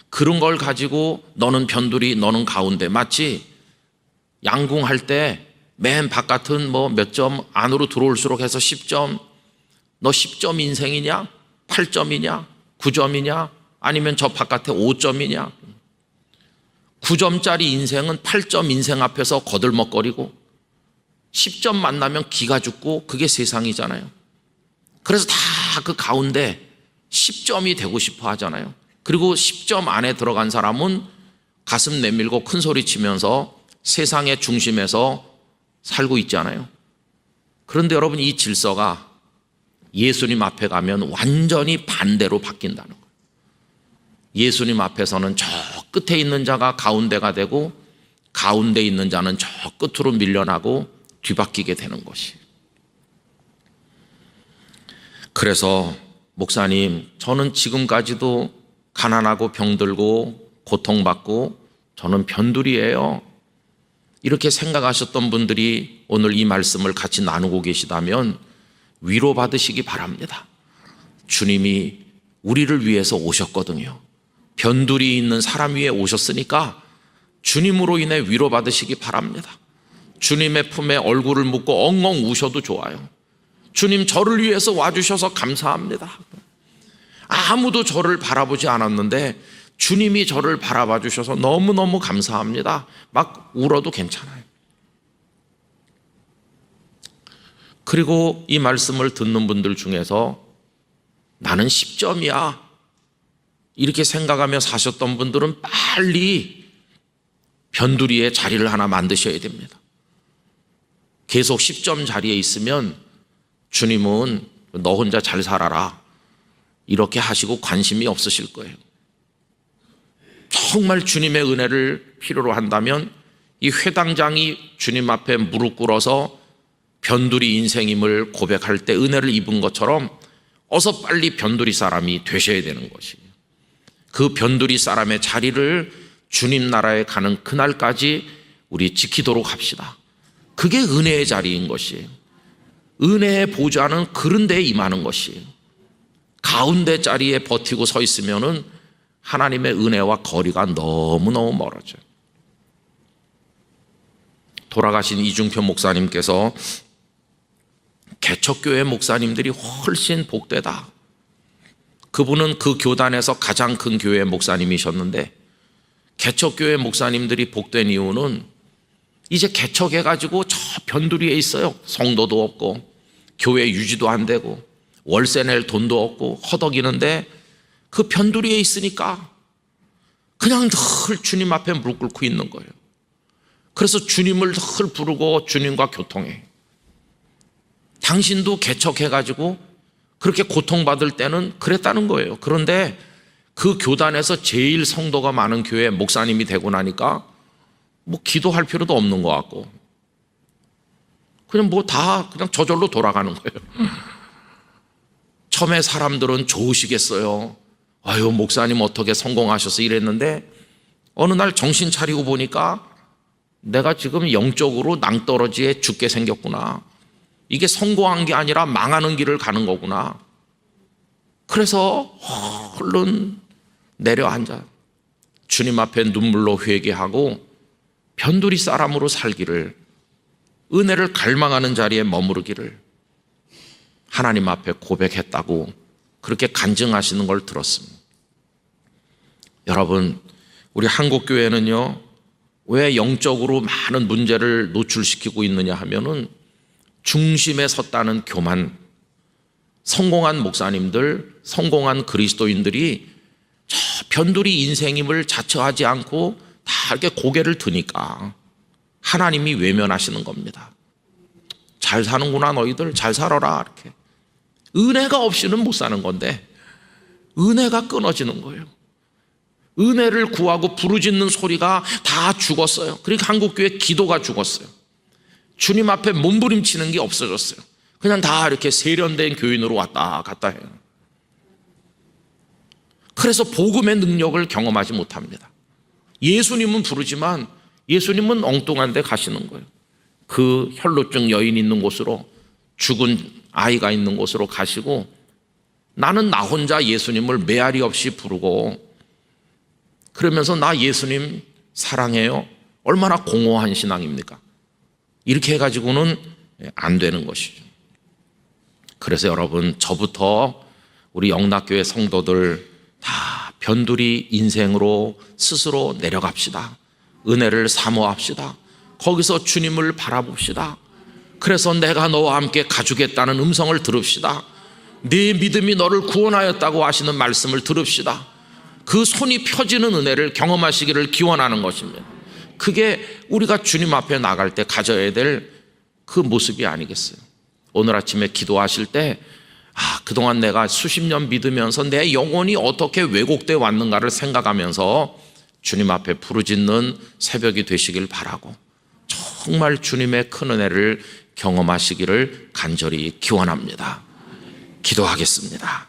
그런 걸 가지고 너는 변두리, 너는 가운데, 마치 양궁할 때 맨 바깥은 몇 점, 안으로 들어올수록 해서 10점, 너 10점 인생이냐? 8점이냐? 9점이냐? 아니면 저 바깥에 5점이냐? 9점짜리 인생은 8점 인생 앞에서 거들먹거리고 10점 만나면 기가 죽고, 그게 세상이잖아요. 그래서 다 그 가운데 10점이 되고 싶어 하잖아요. 그리고 10점 안에 들어간 사람은 가슴 내밀고 큰 소리 치면서 세상의 중심에서 살고 있잖아요. 그런데 여러분, 이 질서가 예수님 앞에 가면 완전히 반대로 바뀐다는 거예요. 예수님 앞에서는 저 끝에 있는 자가 가운데가 되고 가운데 있는 자는 저 끝으로 밀려나고 뒤바뀌게 되는 것이. 그래서 목사님, 저는 지금까지도 가난하고 병들고 고통받고 저는 변두리예요, 이렇게 생각하셨던 분들이 오늘 이 말씀을 같이 나누고 계시다면 위로받으시기 바랍니다. 주님이 우리를 위해서 오셨거든요. 변두리 있는 사람 위에 오셨으니까 주님으로 인해 위로받으시기 바랍니다. 주님의 품에 얼굴을 묻고 엉엉 우셔도 좋아요. 주님, 저를 위해서 와주셔서 감사합니다. 아무도 저를 바라보지 않았는데 주님이 저를 바라봐 주셔서 너무너무 감사합니다. 막 울어도 괜찮아요. 그리고 이 말씀을 듣는 분들 중에서 나는 10점이야 이렇게 생각하며 사셨던 분들은 빨리 변두리에 자리를 하나 만드셔야 됩니다. 계속 10점 자리에 있으면 주님은 너 혼자 잘 살아라 이렇게 하시고 관심이 없으실 거예요. 정말 주님의 은혜를 필요로 한다면 이 회당장이 주님 앞에 무릎 꿇어서 변두리 인생임을 고백할 때 은혜를 입은 것처럼 어서 빨리 변두리 사람이 되셔야 되는 것이에요. 그 변두리 사람의 자리를 주님 나라에 가는 그날까지 우리 지키도록 합시다. 그게 은혜의 자리인 것이에요. 은혜의 보좌는 그런 데에 임하는 것이에요. 가운데 자리에 버티고 서 있으면은 하나님의 은혜와 거리가 너무너무 멀어져요. 돌아가신 이중표 목사님께서 개척교회 목사님들이 훨씬 복되다. 그분은 그 교단에서 가장 큰 교회 목사님이셨는데 개척교회 목사님들이 복된 이유는 이제 개척해가지고 저 변두리에 있어요. 성도도 없고 교회 유지도 안 되고 월세 낼 돈도 없고 허덕이는데 그 변두리에 있으니까 그냥 늘 주님 앞에 무릎 꿇고 있는 거예요. 그래서 주님을 늘 부르고 주님과 교통해. 당신도 개척해가지고 그렇게 고통받을 때는 그랬다는 거예요. 그런데 그 교단에서 제일 성도가 많은 교회 목사님이 되고 나니까 뭐 기도할 필요도 없는 것 같고 그냥 뭐 다 그냥 저절로 돌아가는 거예요. 처음에 사람들은 좋으시겠어요. 아유 목사님 어떻게 성공하셔서 이랬는데 어느 날 정신 차리고 보니까 내가 지금 영적으로 낭떠러지에 죽게 생겼구나. 이게 성공한 게 아니라 망하는 길을 가는 거구나. 그래서 얼른 내려앉아 주님 앞에 눈물로 회개하고 변두리 사람으로 살기를, 은혜를 갈망하는 자리에 머무르기를 하나님 앞에 고백했다고 그렇게 간증하시는 걸 들었습니다. 여러분, 우리 한국교회는요 왜 영적으로 많은 문제를 노출시키고 있느냐 하면은 중심에 섰다는 교만, 성공한 목사님들, 성공한 그리스도인들이 저 변두리 인생임을 자처하지 않고 다 이렇게 고개를 드니까 하나님이 외면하시는 겁니다. 잘 사는구나 너희들, 잘 살아라 이렇게. 은혜가 없이는 못 사는 건데 은혜가 끊어지는 거예요. 은혜를 구하고 부르짖는 소리가 다 죽었어요. 그러니까 한국교회 기도가 죽었어요. 주님 앞에 몸부림치는 게 없어졌어요. 그냥 다 이렇게 세련된 교인으로 왔다 갔다 해요. 그래서 복음의 능력을 경험하지 못합니다. 예수님은 부르지만 예수님은 엉뚱한 데 가시는 거예요. 그 혈루증 여인 있는 곳으로, 죽은 아이가 있는 곳으로 가시고 나는 나 혼자 예수님을 메아리 없이 부르고 그러면서 나 예수님 사랑해요. 얼마나 공허한 신앙입니까? 이렇게 해가지고는 안 되는 것이죠. 그래서 여러분, 저부터 우리 영락교회 성도들 다 변두리 인생으로 스스로 내려갑시다. 은혜를 사모합시다. 거기서 주님을 바라봅시다. 그래서 내가 너와 함께 가주겠다는 음성을 들읍시다. 네 믿음이 너를 구원하였다고 하시는 말씀을 들읍시다. 그 손이 펴지는 은혜를 경험하시기를 기원하는 것입니다. 그게 우리가 주님 앞에 나갈 때 가져야 될 그 모습이 아니겠어요? 오늘 아침에 기도하실 때 그동안 내가 수십 년 믿으면서 내 영혼이 어떻게 왜곡되어 왔는가를 생각하면서 주님 앞에 부르짖는 새벽이 되시길 바라고 정말 주님의 큰 은혜를 경험하시기를 간절히 기원합니다. 기도하겠습니다.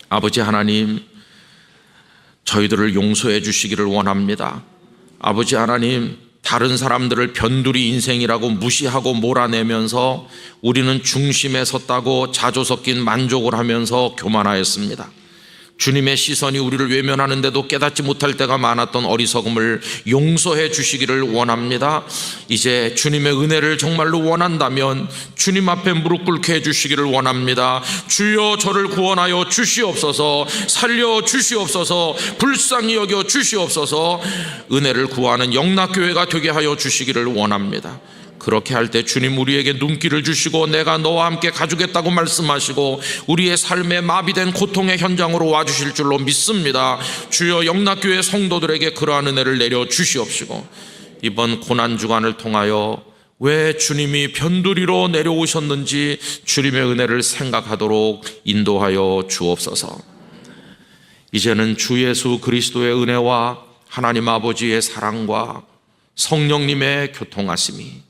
아버지 하나님, 저희들을 용서해 주시기를 원합니다. 아버지 하나님, 다른 사람들을 변두리 인생이라고 무시하고 몰아내면서 우리는 중심에 섰다고 자조 섞인 만족을 하면서 교만하였습니다. 주님의 시선이 우리를 외면하는데도 깨닫지 못할 때가 많았던 어리석음을 용서해 주시기를 원합니다. 이제 주님의 은혜를 정말로 원한다면 주님 앞에 무릎 꿇게 해 주시기를 원합니다. 주여 저를 구원하여 주시옵소서, 살려 주시옵소서, 불쌍히 여겨 주시옵소서. 은혜를 구하는 영락교회가 되게 하여 주시기를 원합니다. 그렇게 할 때 주님 우리에게 눈길을 주시고 내가 너와 함께 가주겠다고 말씀하시고 우리의 삶에 마비된 고통의 현장으로 와주실 줄로 믿습니다. 주여 영락교회 성도들에게 그러한 은혜를 내려 주시옵시고 이번 고난주간을 통하여 왜 주님이 변두리로 내려오셨는지 주님의 은혜를 생각하도록 인도하여 주옵소서. 이제는 주 예수 그리스도의 은혜와 하나님 아버지의 사랑과 성령님의 교통하심이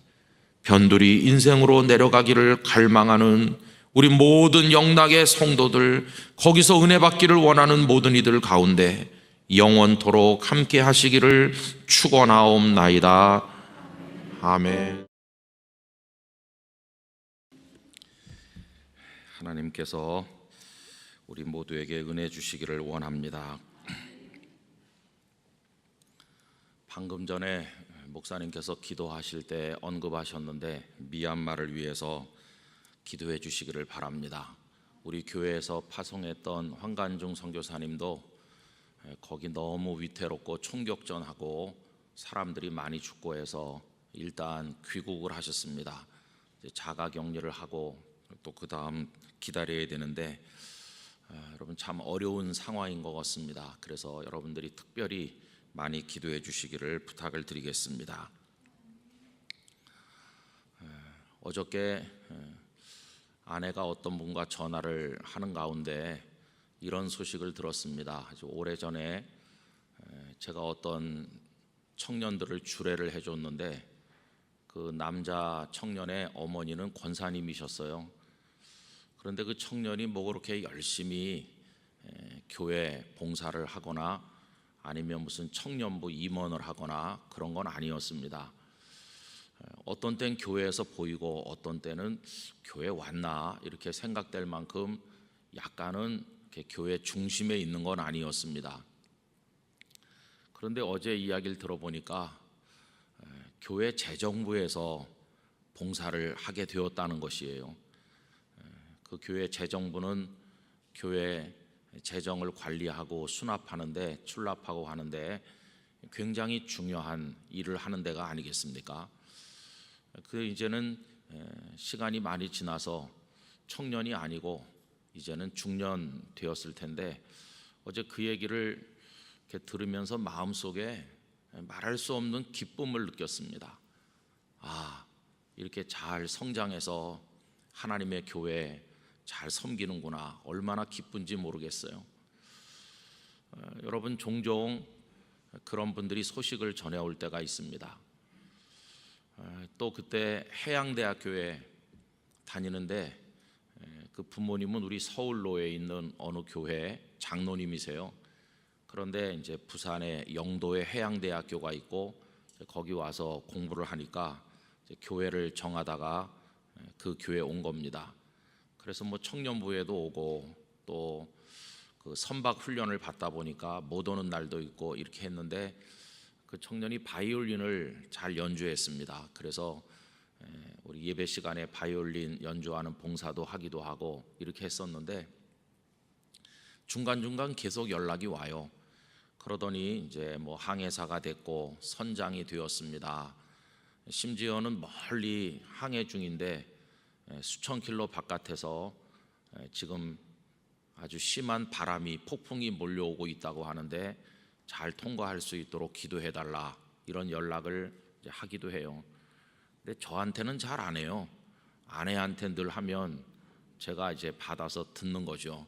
변두리 인생으로 내려가기를 갈망하는 우리 모든 영락의 성도들, 거기서 은혜 받기를 원하는 모든 이들 가운데 영원토록 함께 하시기를 축원하옵나이다. 아멘. 하나님께서 우리 모두에게 은혜 주시기를 원합니다. 방금 전에 목사님께서 기도하실 때 언급하셨는데 미얀마를 위해서 기도해 주시기를 바랍니다. 우리 교회에서 파송했던 황간중 선교사님도 거기 너무 위태롭고 총격전하고 사람들이 많이 죽고 해서 일단 귀국을 하셨습니다. 자가격리를 하고 또 그 다음 기다려야 되는데 여러분 참 어려운 상황인 것 같습니다. 그래서 여러분들이 특별히 많이 기도해 주시기를 부탁을 드리겠습니다. 어저께 아내가 어떤 분과 전화를 하는 가운데 이런 소식을 들었습니다. 아주 오래전에 제가 어떤 청년들을 주례를 해줬는데 그 남자 청년의 어머니는 권사님이셨어요. 그런데 그 청년이 뭐 그렇게 열심히 교회 봉사를 하거나 아니면 무슨 청년부 임원을 하거나 그런 건 아니었습니다. 어떤 때는 교회에서 보이고 어떤 때는 교회 왔나 이렇게 생각될 만큼 약간은 이렇게 교회 중심에 있는 건 아니었습니다. 그런데 어제 이야기를 들어보니까 교회 재정부에서 봉사를 하게 되었다는 것이에요. 그 교회 재정부는 교회 재정을 관리하고 수납하는데 출납하고 하는데 굉장히 중요한 일을 하는 데가 아니겠습니까? 그 이제는 시간이 많이 지나서 청년이 아니고 이제는 중년 되었을 텐데 어제 그 얘기를 이렇게 들으면서 마음속에 말할 수 없는 기쁨을 느꼈습니다. 아, 이렇게 잘 성장해서 하나님의 교회에 잘 섬기는구나. 얼마나 기쁜지 모르겠어요. 여러분 종종 그런 분들이 소식을 전해올 때가 있습니다. 또 그때 해양대학교에 다니는데 그 부모님은 우리 서울로에 있는 어느 교회 장로님이세요. 그런데 이제 부산에 영도에 해양대학교가 있고 거기 와서 공부를 하니까 교회를 정하다가 그 교회에 온 겁니다. 그래서 뭐 청년부에도 오고 또 그 선박 훈련을 받다 보니까 못 오는 날도 있고 이렇게 했는데 그 청년이 바이올린을 잘 연주했습니다. 그래서 우리 예배 시간에 바이올린 연주하는 봉사도 하기도 하고 이렇게 했었는데 중간중간 계속 연락이 와요. 그러더니 이제 뭐 항해사가 됐고 선장이 되었습니다. 심지어는 멀리 항해 중인데 수천 킬로 바깥에서 지금 아주 심한 바람이 폭풍이 몰려오고 있다고 하는데 잘 통과할 수 있도록 기도해달라 이런 연락을 이제 하기도 해요. 근데 저한테는 잘 안 해요. 아내한테 늘 하면 제가 이제 받아서 듣는 거죠.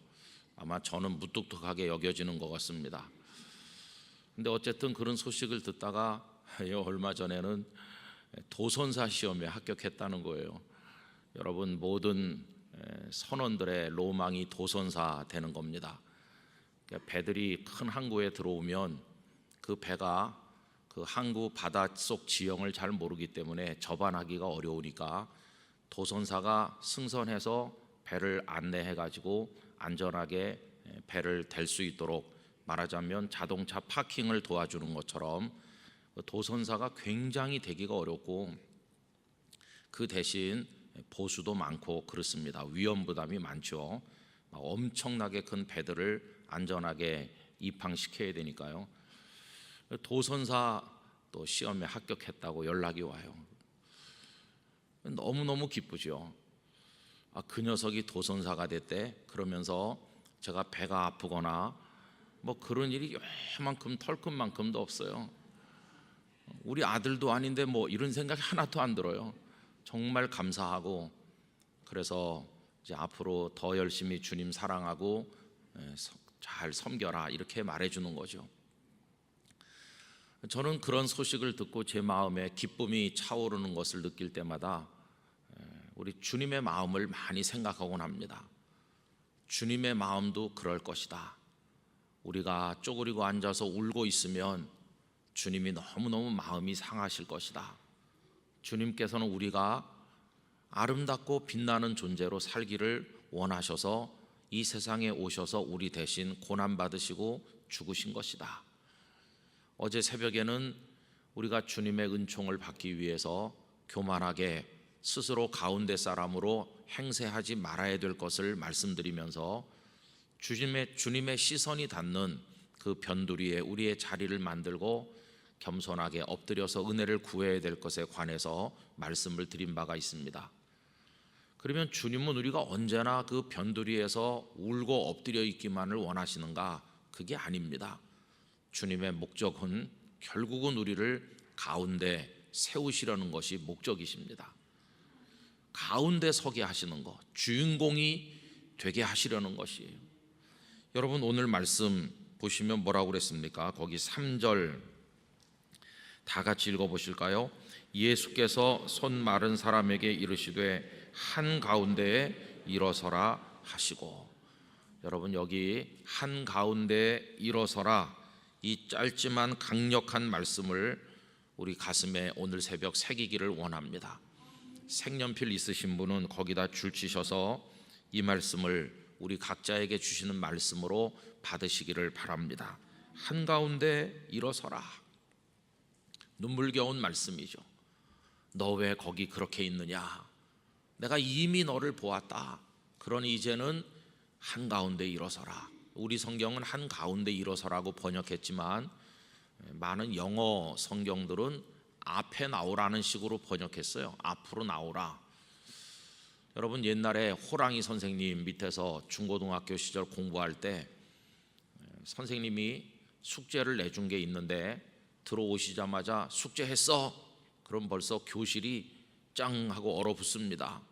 아마 저는 무뚝뚝하게 여겨지는 것 같습니다. 근데 어쨌든 그런 소식을 듣다가 얼마 전에는 도선사 시험에 합격했다는 거예요. 여러분 모든 선원들의 로망이 도선사 되는 겁니다. 그러니까 배들이 큰 항구에 들어오면 그 배가 그 항구 바닷속 지형을 잘 모르기 때문에 접안하기가 어려우니까 도선사가 승선해서 배를 안내해 가지고 안전하게 배를 댈 수 있도록 말하자면 자동차 파킹을 도와주는 것처럼 도선사가 굉장히 되기가 어렵고 그 대신 보수도 많고 그렇습니다. 위험 부담이 많죠. 엄청나게 큰 배들을 안전하게 입항시켜야 되니까요. 도선사 또 시험에 합격했다고 연락이 와요. 너무너무 기쁘죠. 그 녀석이 도선사가 됐대. 그러면서 제가 배가 아프거나 뭐 그런 일이 요만큼 털끝만큼도 없어요. 우리 아들도 아닌데 뭐 이런 생각이 하나도 안 들어요. 정말 감사하고, 그래서 이제 앞으로 더 열심히 주님 사랑하고 잘 섬겨라 이렇게 말해주는 거죠. 저는 그런 소식을 듣고 제 마음에 기쁨이 차오르는 것을 느낄 때마다 우리 주님의 마음을 많이 생각하곤 합니다. 주님의 마음도 그럴 것이다. 우리가 쪼그리고 앉아서 울고 있으면 주님이 너무너무 마음이 상하실 것이다. 주님께서는 우리가 아름답고 빛나는 존재로 살기를 원하셔서 이 세상에 오셔서 우리 대신 고난받으시고 죽으신 것이다. 어제 새벽에는 우리가 주님의 은총을 받기 위해서 교만하게 스스로 가운데 사람으로 행세하지 말아야 될 것을 말씀드리면서 주님의 시선이 닿는 그 변두리에 우리의 자리를 만들고 겸손하게 엎드려서 은혜를 구해야 될 것에 관해서 말씀을 드린 바가 있습니다. 그러면 주님은 우리가 언제나 그 변두리에서 울고 엎드려 있기만을 원하시는가? 그게 아닙니다. 주님의 목적은 결국은 우리를 가운데 세우시려는 것이 목적이십니다. 가운데 서게 하시는 것, 주인공이 되게 하시려는 것이에요. 여러분, 오늘 말씀 보시면 뭐라고 그랬습니까? 거기 3절 다 같이 읽어보실까요? 예수께서 손 마른 사람에게 이르시되 한가운데에 일어서라 하시고. 여러분, 여기 한가운데에 일어서라, 이 짧지만 강력한 말씀을 우리 가슴에 오늘 새벽 새기기를 원합니다. 색연필 있으신 분은 거기다 줄 치셔서 이 말씀을 우리 각자에게 주시는 말씀으로 받으시기를 바랍니다. 한가운데 일어서라. 눈물겨운 말씀이죠. 너 왜 거기 그렇게 있느냐? 내가 이미 너를 보았다. 그러니 이제는 한가운데 일어서라. 우리 성경은 한가운데 일어서라고 번역했지만 많은 영어 성경들은 앞에 나오라는 식으로 번역했어요. 앞으로 나오라. 여러분, 옛날에 호랑이 선생님 밑에서 중고등학교 시절 공부할 때 선생님이 숙제를 내준 게 있는데 들어오시자마자 숙제했어? 그럼 벌써 교실이 짱 하고 얼어붙습니다.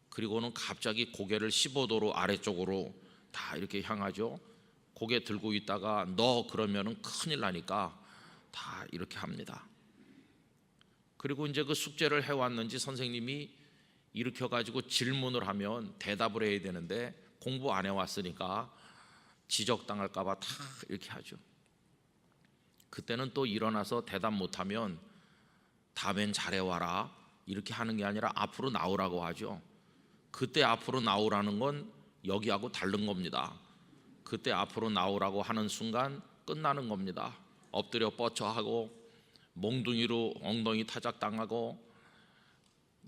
그리고는 갑자기 고개를 15도로 아래쪽으로 다 이렇게 향하죠. 고개 들고 있다가 너 그러면은 큰일 나니까 다 이렇게 합니다. 그리고 이제 그 숙제를 해왔는지 선생님이 일으켜가지고 질문을 하면 대답을 해야 되는데 공부 안 해왔으니까 지적당할까봐 다 이렇게 하죠. 그때는 또 일어나서 대답 못하면 다음엔 잘해와라 이렇게 하는 게 아니라 앞으로 나오라고 하죠. 그때 앞으로 나오라는 건 여기하고 다른 겁니다. 그때 앞으로 나오라고 하는 순간 끝나는 겁니다. 엎드려 뻗쳐하고 몽둥이로 엉덩이 타작당하고,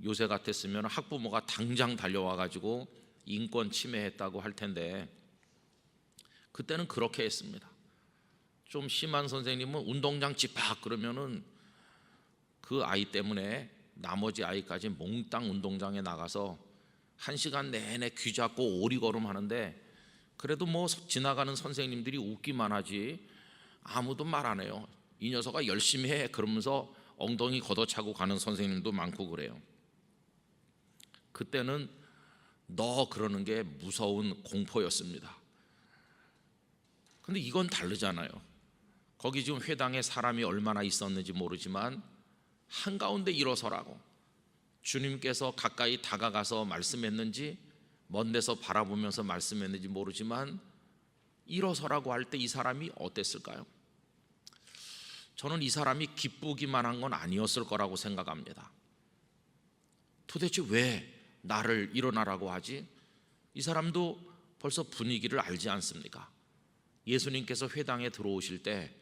요새 같았으면 학부모가 당장 달려와가지고 인권 침해했다고 할 텐데 그때는 그렇게 했습니다. 좀 심한 선생님은 운동장 집합 그러면은 그 아이 때문에 나머지 아이까지 몽땅 운동장에 나가서 1시간 내내 귀 잡고 오리걸음 하는데, 그래도 뭐 지나가는 선생님들이 웃기만 하지 아무도 말 안 해요. 이 녀석아 열심히 해 그러면서 엉덩이 걷어차고 가는 선생님도 많고 그래요. 그때는 너 그러는 게 무서운 공포였습니다. 근데 이건 다르잖아요. 거기 지금 회당에 사람이 얼마나 있었는지 모르지만 한가운데 일어서라고 주님께서 가까이 다가가서 말씀했는지 먼 데서 바라보면서 말씀했는지 모르지만 일어서라고 할 때 이 사람이 어땠을까요? 저는 이 사람이 기쁘기만 한 건 아니었을 거라고 생각합니다. 도대체 왜 나를 일어나라고 하지? 이 사람도 벌써 분위기를 알지 않습니까? 예수님께서 회당에 들어오실 때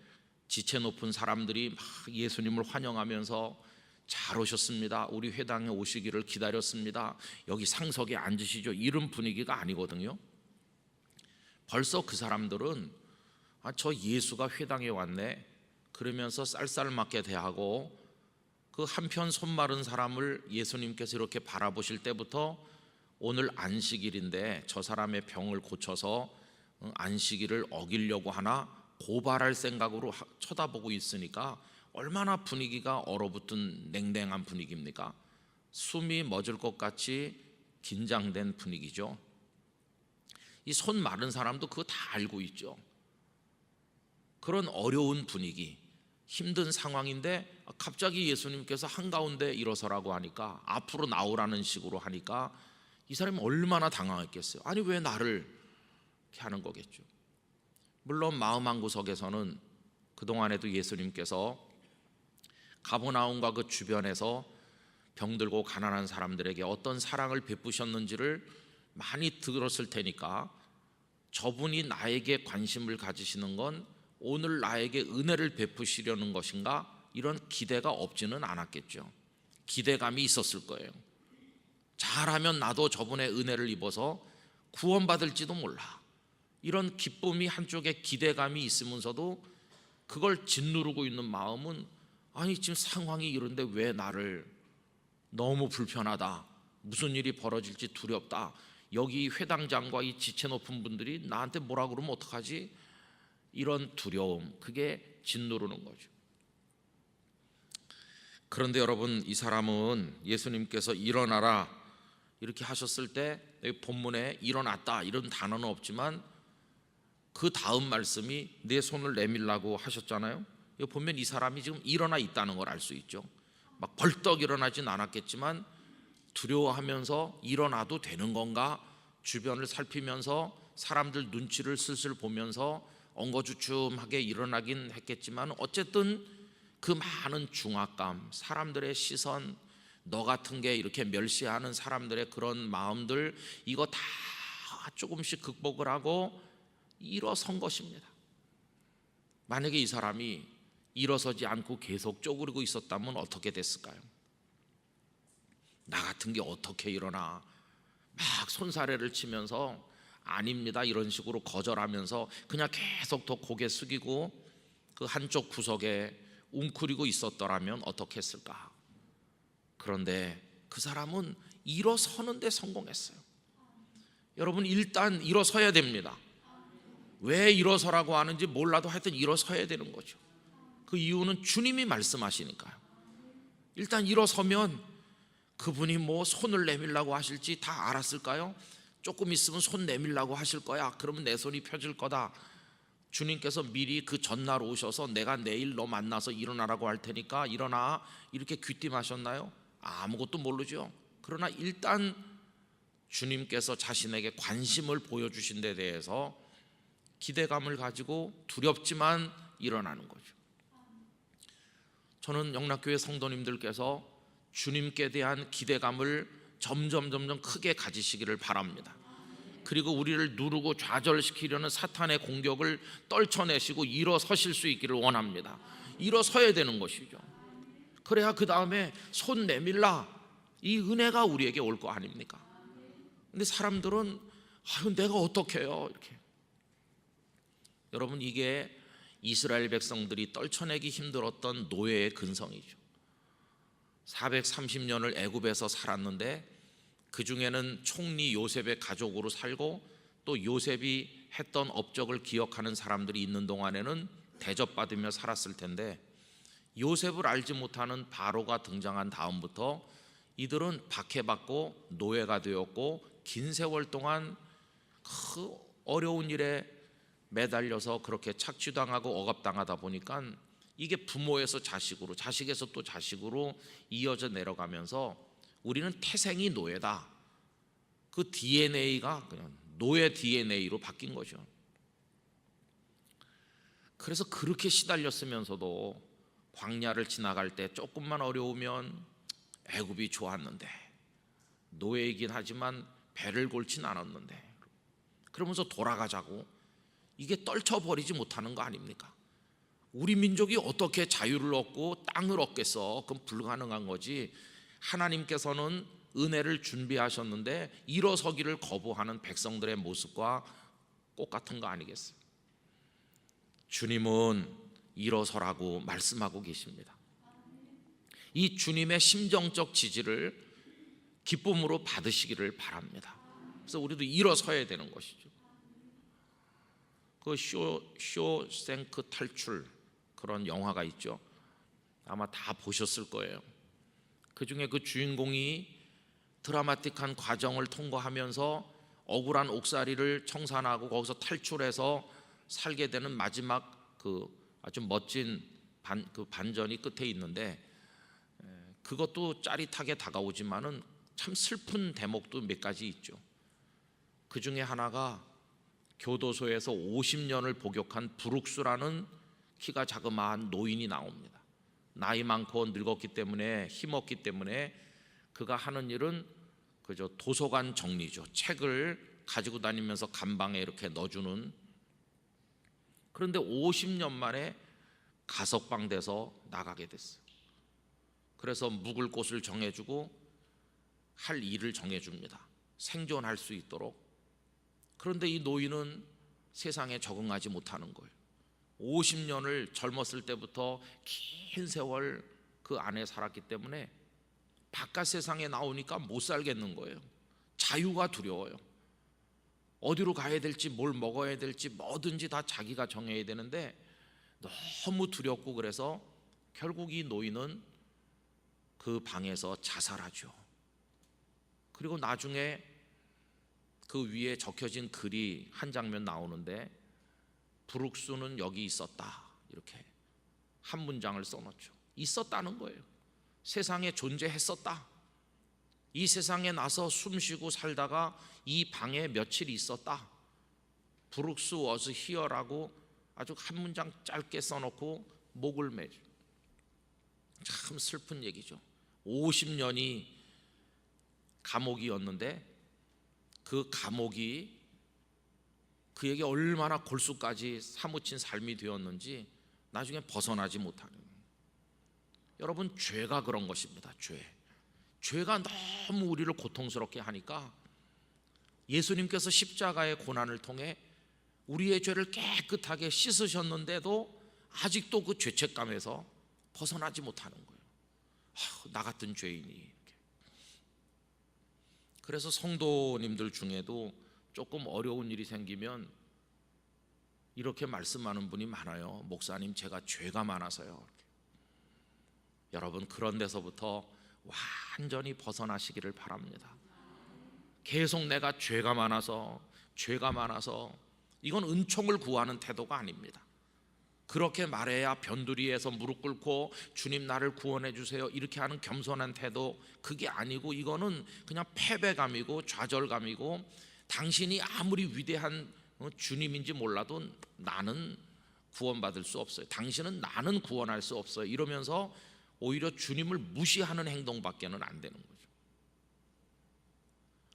지체 높은 사람들이 막 예수님을 환영하면서 잘 오셨습니다. 우리 회당에 오시기를 기다렸습니다. 여기 상석에 앉으시죠. 이런 분위기가 아니거든요. 벌써 그 사람들은 저 예수가 회당에 왔네 그러면서 쌀쌀맞게 대하고, 그 한편 손 마른 사람을 예수님께서 이렇게 바라보실 때부터 오늘 안식일인데 저 사람의 병을 고쳐서 안식일을 어기려고 하나 고발할 생각으로 쳐다보고 있으니까 얼마나 분위기가 얼어붙은 냉랭한 분위기입니까? 숨이 멎을 것 같이 긴장된 분위기죠. 이 손 마른 사람도 그거 다 알고 있죠. 그런 어려운 분위기, 힘든 상황인데 갑자기 예수님께서 한가운데 일어서라고 하니까, 앞으로 나오라는 식으로 하니까 이 사람이 얼마나 당황했겠어요. 아니 왜 나를 이렇게 하는 거겠죠. 물론 마음 한구석에서는 그동안에도 예수님께서 가버나움과 그 주변에서 병들고 가난한 사람들에게 어떤 사랑을 베푸셨는지를 많이 들었을 테니까, 저분이 나에게 관심을 가지시는 건 오늘 나에게 은혜를 베푸시려는 것인가, 이런 기대가 없지는 않았겠죠. 기대감이 있었을 거예요. 잘하면 나도 저분의 은혜를 입어서 구원받을지도 몰라, 이런 기쁨이 한쪽에 기대감이 있으면서도 그걸 짓누르고 있는 마음은, 아니 지금 상황이 이런데 왜 나를, 너무 불편하다, 무슨 일이 벌어질지 두렵다, 여기 회당장과 이 지체 높은 분들이 나한테 뭐라 그러면 어떡하지, 이런 두려움, 그게 짓누르는 거죠. 그런데 여러분, 이 사람은 예수님께서 일어나라 이렇게 하셨을 때, 여기 본문에 일어났다 이런 단어는 없지만 그 다음 말씀이 내 손을 내밀라고 하셨잖아요. 여기 보면 이 사람이 지금 일어나 있다는 걸 알 수 있죠. 막 벌떡 일어나진 않았겠지만 두려워하면서 일어나도 되는 건가, 주변을 살피면서 사람들 눈치를 슬슬 보면서 엉거주춤하게 일어나긴 했겠지만, 어쨌든 그 많은 중압감, 사람들의 시선, 너 같은 게 이렇게 멸시하는 사람들의 그런 마음들, 이거 다 조금씩 극복을 하고 일어선 것입니다. 만약에 이 사람이 일어서지 않고 계속 쪼그리고 있었다면 어떻게 됐을까요? 나 같은 게 어떻게 일어나, 막 손사래를 치면서 아닙니다 이런 식으로 거절하면서 그냥 계속 더 고개 숙이고 그 한쪽 구석에 웅크리고 있었더라면 어떻게 했을까? 그런데 그 사람은 일어서는 데 성공했어요. 여러분, 일단 일어서야 됩니다. 왜 일어서라고 하는지 몰라도 하여튼 일어서야 되는 거죠. 그 이유는 주님이 말씀하시니까요. 일단 일어서면 그분이 뭐 손을 내밀라고 하실지 다 알았을까요? 조금 있으면 손 내밀라고 하실 거야. 그러면 내 손이 펴질 거다. 주님께서 미리 그 전날 오셔서 내가 내일 너 만나서 일어나라고 할 테니까 일어나, 이렇게 귀띔하셨나요? 아무것도 모르죠. 그러나 일단 주님께서 자신에게 관심을 보여주신 데 대해서 기대감을 가지고 두렵지만 일어나는 거죠. 저는 영락교회 성도님들께서 주님께 대한 기대감을 점점 크게 가지시기를 바랍니다. 그리고 우리를 누르고 좌절시키려는 사탄의 공격을 떨쳐내시고 일어서실 수 있기를 원합니다. 일어서야 되는 것이죠. 그래야 그 다음에 손 내밀라, 이 은혜가 우리에게 올 거 아닙니까? 근데 사람들은 아유 내가 어떻게 해요 이렇게. 여러분, 이게 이스라엘 백성들이 떨쳐내기 힘들었던 노예의 근성이죠. 430년을 애굽에서 살았는데 그 중에는 총리 요셉의 가족으로 살고 또 요셉이 했던 업적을 기억하는 사람들이 있는 동안에는 대접받으며 살았을 텐데, 요셉을 알지 못하는 바로가 등장한 다음부터 이들은 박해받고 노예가 되었고 긴 세월 동안 그 어려운 일에 매달려서 그렇게 착취당하고 억압당하다 보니까 이게 부모에서 자식으로, 자식에서 또 자식으로 이어져 내려가면서 우리는 태생이 노예다, 그 DNA가 그냥 노예 DNA로 바뀐 거죠. 그래서 그렇게 시달렸으면서도 광야를 지나갈 때 조금만 어려우면 애굽이 좋았는데, 노예이긴 하지만 배를 골진 않았는데, 그러면서 돌아가자고, 이게 떨쳐버리지 못하는 거 아닙니까? 우리 민족이 어떻게 자유를 얻고 땅을 얻겠어? 그건 불가능한 거지. 하나님께서는 은혜를 준비하셨는데 일어서기를 거부하는 백성들의 모습과 똑같은 거 아니겠어요? 주님은 일어서라고 말씀하고 계십니다. 이 주님의 심정적 지지를 기쁨으로 받으시기를 바랍니다. 그래서 우리도 일어서야 되는 것이죠. 그 쇼생크 탈출, 그런 영화가 있죠. 아마 다 보셨을 거예요. 그중에 그 주인공이 드라마틱한 과정을 통과하면서 억울한 옥살이를 청산하고 거기서 탈출해서 살게 되는 마지막 그 아주 멋진 반전이 끝에 있는데, 그것도 짜릿하게 다가오지만은 참 슬픈 대목도 몇 가지 있죠. 그 중에 하나가 교도소에서 50년을 복역한 브룩스라는 키가 자그마한 노인이 나옵니다. 나이 많고 늙었기 때문에, 힘없기 때문에 그가 하는 일은 그저 도서관 정리죠. 책을 가지고 다니면서 감방에 이렇게 넣어주는. 그런데 50년 만에 가석방 돼서 나가게 됐어요. 그래서 묵을 곳을 정해주고 할 일을 정해줍니다. 생존할 수 있도록. 그런데 이 노인은 세상에 적응하지 못하는 거예요. 50년을 젊었을 때부터 긴 세월 그 안에 살았기 때문에 바깥 세상에 나오니까 못 살겠는 거예요. 자유가 두려워요. 어디로 가야 될지, 뭘 먹어야 될지 뭐든지 다 자기가 정해야 되는데 너무 두렵고, 그래서 결국 이 노인은 그 방에서 자살하죠. 그리고 나중에 그 위에 적혀진 글이 한 장면 나오는데, 브룩스는 여기 있었다, 이렇게 한 문장을 써놓죠. 있었다는 거예요. 세상에 존재했었다. 이 세상에 나서 숨쉬고 살다가 이 방에 며칠 있었다. 브룩스 was here라고 아주 한 문장 짧게 써놓고 목을 매죠. 참 슬픈 얘기죠. 50년이 감옥이었는데 그 감옥이 그에게 얼마나 골수까지 사무친 삶이 되었는지 나중에 벗어나지 못하는. 여러분, 죄가 그런 것입니다. 죄가 너무 우리를 고통스럽게 하니까 예수님께서 십자가의 고난을 통해 우리의 죄를 깨끗하게 씻으셨는데도 아직도 그 죄책감에서 벗어나지 못하는 거예요. 나 같은 죄인이 이렇게. 그래서 성도님들 중에도 조금 어려운 일이 생기면 이렇게 말씀하는 분이 많아요. 목사님, 제가 죄가 많아서요. 이렇게. 여러분, 그런 데서부터 완전히 벗어나시기를 바랍니다. 계속 내가 죄가 많아서 이건 은총을 구하는 태도가 아닙니다. 그렇게 말해야 변두리에서 무릎 꿇고 주님 나를 구원해 주세요 이렇게 하는 겸손한 태도, 그게 아니고 이거는 그냥 패배감이고 좌절감이고, 당신이 아무리 위대한 주님인지 몰라도 나는 구원받을 수 없어요. 당신은 나는 구원할 수 없어요. 이러면서 오히려 주님을 무시하는 행동밖에는 안 되는 거죠.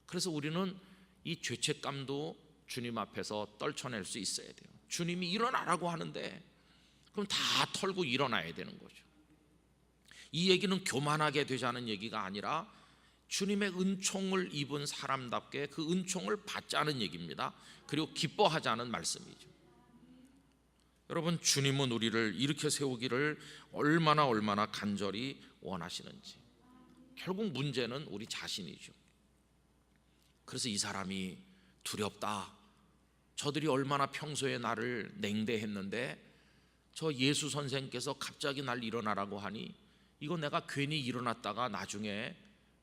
그래서 우리는 이 죄책감도 주님 앞에서 떨쳐낼 수 있어야 돼요. 주님이 일어나라고 하는데 그럼 다 털고 일어나야 되는 거죠. 이 얘기는 교만하게 되자는 얘기가 아니라 주님의 은총을 입은 사람답게 그 은총을 받자는 얘기입니다. 그리고 기뻐하자는 말씀이죠. 여러분, 주님은 우리를 이렇게 세우기를 얼마나 간절히 원하시는지. 결국 문제는 우리 자신이죠. 그래서 이 사람이 두렵다. 저들이 얼마나 평소에 나를 냉대했는데 저 예수 선생께서 갑자기 날 일어나라고 하니 이거 내가 괜히 일어났다가 나중에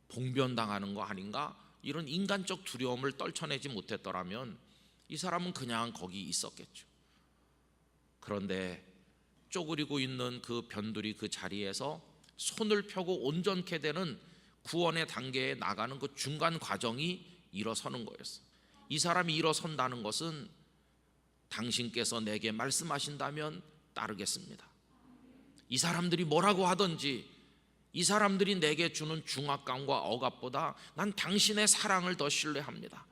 봉변당하는 거 아닌가? 이런 인간적 두려움을 떨쳐내지 못했더라면 이 사람은 그냥 거기 있었겠죠. 그런데 쪼그리고 있는 그 변두리 그 자리에서 손을 펴고 온전케 되는 구원의 단계에 나가는 그 중간 과정이 일어서는 거였어요. 이 사람이 일어선다는 것은 당신께서 내게 말씀하신다면 따르겠습니다. 이 사람들이 뭐라고 하든지, 이 사람들이 내게 주는 중압감과 억압보다 난 당신의 사랑을 더 신뢰합니다.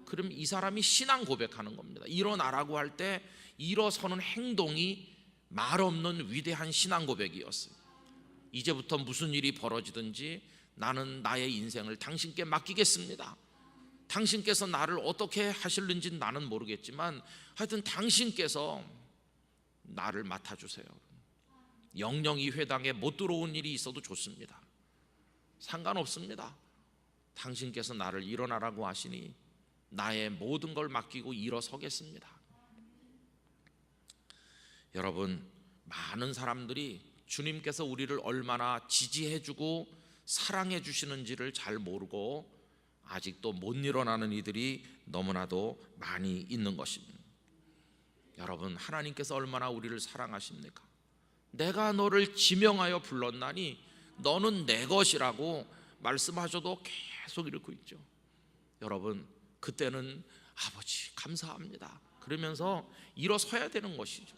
그럼 이 사람이 신앙 고백하는 겁니다. 일어나라고 할 때 일어서는 행동이 말없는 위대한 신앙 고백이었어요. 이제부터 무슨 일이 벌어지든지 나는 나의 인생을 당신께 맡기겠습니다. 당신께서 나를 어떻게 하실는지 나는 모르겠지만 하여튼 당신께서 나를 맡아주세요. 영영 이 회당에 못 들어온 일이 있어도 좋습니다. 상관없습니다. 당신께서 나를 일어나라고 하시니 나의 모든 걸 맡기고 일어서겠습니다. 여러분, 많은 사람들이 주님께서 우리를 얼마나 지지해주고 사랑해 주시는지를 잘 모르고 아직도 못 일어나는 이들이 너무나도 많이 있는 것입니다. 여러분, 하나님께서 얼마나 우리를 사랑하십니까? 내가 너를 지명하여 불렀나니 너는 내 것이라고 말씀하셔도 계속 이러고 있죠. 여러분, 그때는 아버지 감사합니다 그러면서 일어서야 되는 것이죠.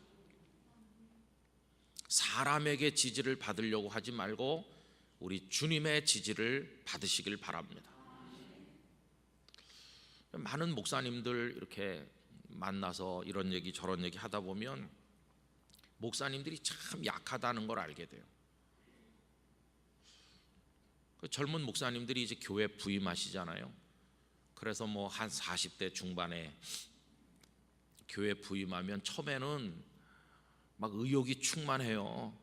사람에게 지지를 받으려고 하지 말고 우리 주님의 지지를 받으시길 바랍니다. 많은 목사님들 이렇게 만나서 이런 얘기 저런 얘기 하다 보면 목사님들이 참 약하다는 걸 알게 돼요. 그 젊은 목사님들이 이제 교회 부임하시잖아요. 그래서 뭐 한 40대 중반에 교회 부임하면 처음에는 막 의욕이 충만해요.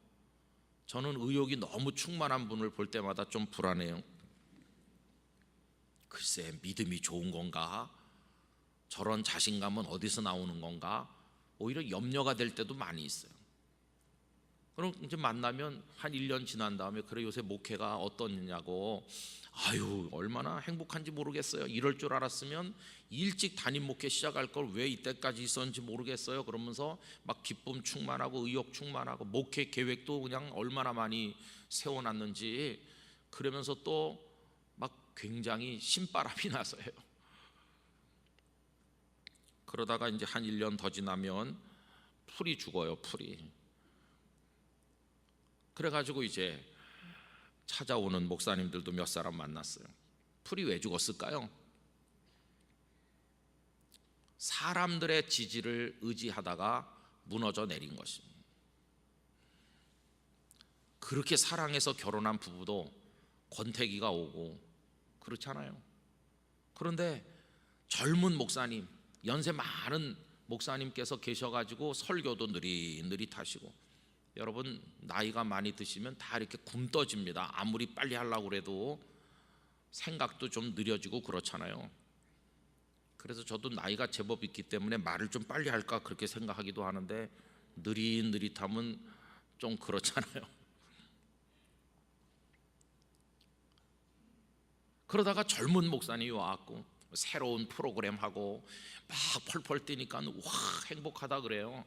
저는 의욕이 너무 충만한 분을 볼 때마다 좀 불안해요. 글쎄, 믿음이 좋은 건가? 저런 자신감은 어디서 나오는 건가? 오히려 염려가 될 때도 많이 있어요. 그럼 이제 만나면 한 1년 지난 다음에 그래 요새 목회가 어떠냐고, 아유 얼마나 행복한지 모르겠어요. 이럴 줄 알았으면 일찍 담임 목회 시작할 걸 왜 이때까지 있었는지 모르겠어요. 그러면서 막 기쁨 충만하고 의욕 충만하고 목회 계획도 그냥 얼마나 많이 세워놨는지 그러면서 또 막 굉장히 신바람이 나서요. 그러다가 이제 한 1년 더 지나면 풀이 죽어요. 풀이. 그래가지고 이제 찾아오는 목사님들도 몇 사람 만났어요. 풀이 왜 죽었을까요? 사람들의 지지를 의지하다가 무너져 내린 것입니다. 그렇게 사랑해서 결혼한 부부도 권태기가 오고 그렇잖아요. 그런데 젊은 목사님, 연세 많은 목사님께서 계셔가지고 설교도 느릿느릿하시고, 여러분 나이가 많이 드시면 다 이렇게 굼떠집니다. 아무리 빨리 하려고 해도 생각도 좀 느려지고 그렇잖아요. 그래서 저도 나이가 제법 있기 때문에 말을 좀 빨리 할까 그렇게 생각하기도 하는데 느릿느릿하면 좀 그렇잖아요. 그러다가 젊은 목사님이 와갖고 새로운 프로그램 하고 막 펄펄 뛰니까 와 행복하다 그래요.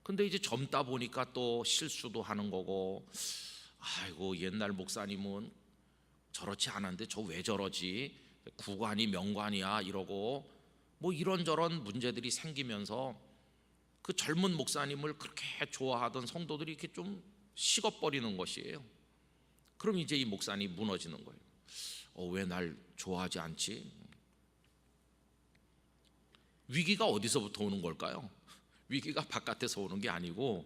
근데 이제 젊다 보니까 또 실수도 하는 거고, 아이고 옛날 목사님은 저렇지 않았는데 저 왜 저러지, 구관이 명관이야 이러고 뭐 이런저런 문제들이 생기면서 그 젊은 목사님을 그렇게 좋아하던 성도들이 이렇게 좀 식어버리는 것이에요. 그럼 이제 이 목사님이 무너지는 거예요. 왜 날 좋아하지 않지? 위기가 어디서부터 오는 걸까요? 위기가 바깥에서 오는 게 아니고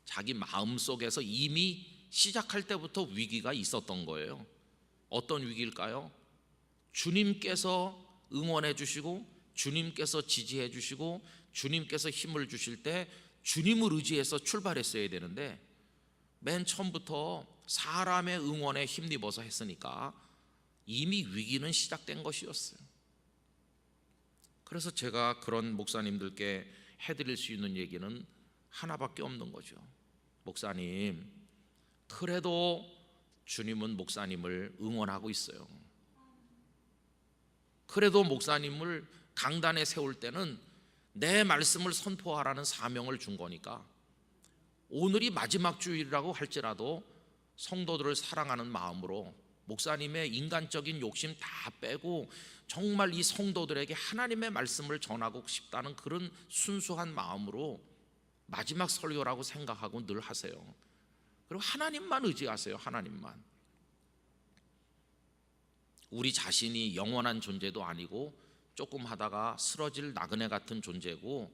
자기 마음속에서 이미 시작할 때부터 위기가 있었던 거예요. 어떤 위기일까요? 주님께서 응원해 주시고 주님께서 지지해 주시고 주님께서 힘을 주실 때 주님을 의지해서 출발했어야 되는데 맨 처음부터 사람의 응원에 힘입어서 했으니까 이미 위기는 시작된 것이었어요. 그래서 제가 그런 목사님들께 해드릴 수 있는 얘기는 하나밖에 없는 거죠. 목사님, 그래도 주님은 목사님을 응원하고 있어요. 그래도 목사님을 강단에 세울 때는 내 말씀을 선포하라는 사명을 준 거니까 오늘이 마지막 주일이라고 할지라도 성도들을 사랑하는 마음으로 목사님의 인간적인 욕심 다 빼고 정말 이 성도들에게 하나님의 말씀을 전하고 싶다는 그런 순수한 마음으로 마지막 설교라고 생각하고 늘 하세요. 그리고 하나님만 의지하세요. 하나님만. 우리 자신이 영원한 존재도 아니고 조금 하다가 쓰러질 나그네 같은 존재고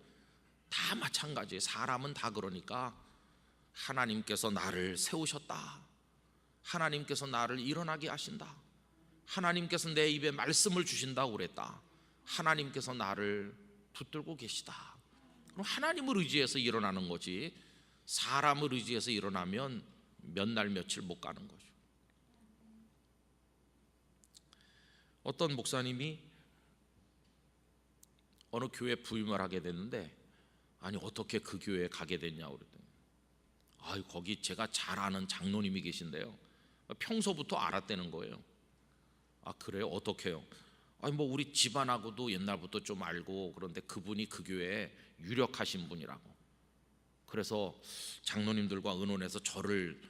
다 마찬가지예요. 사람은 다 그러니까 하나님께서 나를 세우셨다, 하나님께서 나를 일어나게 하신다, 하나님께서 내 입에 말씀을 주신다고 그랬다, 하나님께서 나를 붙들고 계시다. 그럼 하나님을 의지해서 일어나는 거지 사람을 의지해서 일어나면 몇 날 며칠 못 가는 거죠. 어떤 목사님이 어느 교회 부임을 하게 됐는데, 아니 어떻게 그 교회에 가게 됐냐고 그랬더니 거기 제가 잘 아는 장로님이 계신데요, 평소부터 알았다는 거예요. 아, 그래요? 어떻게 해요? 아니, 뭐 우리 집안하고도 옛날부터 좀 알고, 그런데 그분이 그 교회에 유력하신 분이라고. 그래서 장로님들과 의논해서 저를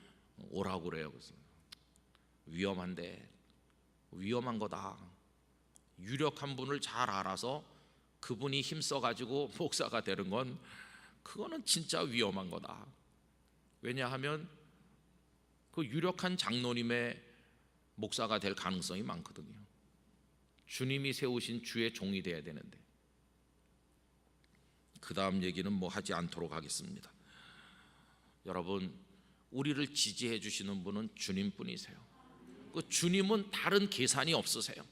오라고 그래요. 그래서 위험한데, 위험한 거다. 유력한 분을 잘 알아서 그분이 힘써가지고 목사가 되는 건, 그거는 진짜 위험한 거다. 왜냐하면 그 유력한 장로님의 목사가 될 가능성이 많거든요. 주님이 세우신 주의 종이 되어야 되는데. 그 다음 얘기는 뭐 하지 않도록 하겠습니다. 여러분, 우리를 지지해 주시는 분은 주님뿐이세요. 그 주님은 다른 계산이 없으세요.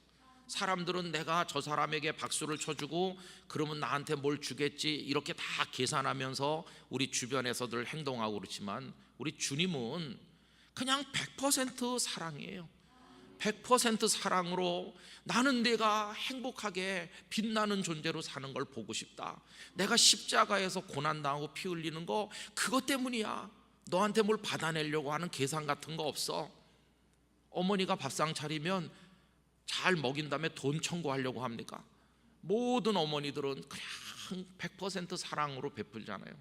사람들은 내가 저 사람에게 박수를 쳐주고 그러면 나한테 뭘 주겠지, 이렇게 다 계산하면서 우리 주변에서들 행동하고 그렇지만, 우리 주님은 그냥 100% 사랑이에요. 100% 사랑으로 나는 내가 행복하게 빛나는 존재로 사는 걸 보고 싶다. 내가 십자가에서 고난당하고 피 흘리는 거 그것 때문이야. 너한테 뭘 받아내려고 하는 계산 같은 거 없어. 어머니가 밥상 차리면 잘 먹인 다음에 돈 청구하려고 합니까? 모든 어머니들은 그냥 100% 사랑으로 베풀잖아요.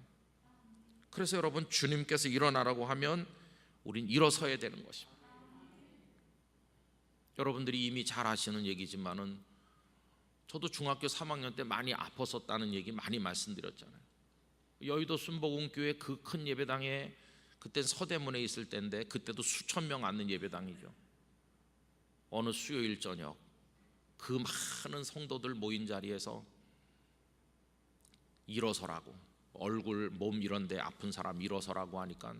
그래서 여러분, 주님께서 일어나라고 하면 우린 일어서야 되는 것입니다. 여러분들이 이미 잘 아시는 얘기지만은, 저도 중학교 3학년 때 많이 아팠었다는 얘기 많이 말씀드렸잖아요. 여의도 순복음교회 그 큰 예배당에, 그땐 서대문에 있을 때인데, 그때도 수천 명 앉는 예배당이죠. 어느 수요일 저녁 그 많은 성도들 모인 자리에서 일어서라고, 얼굴, 몸 이런 데 아픈 사람 일어서라고 하니까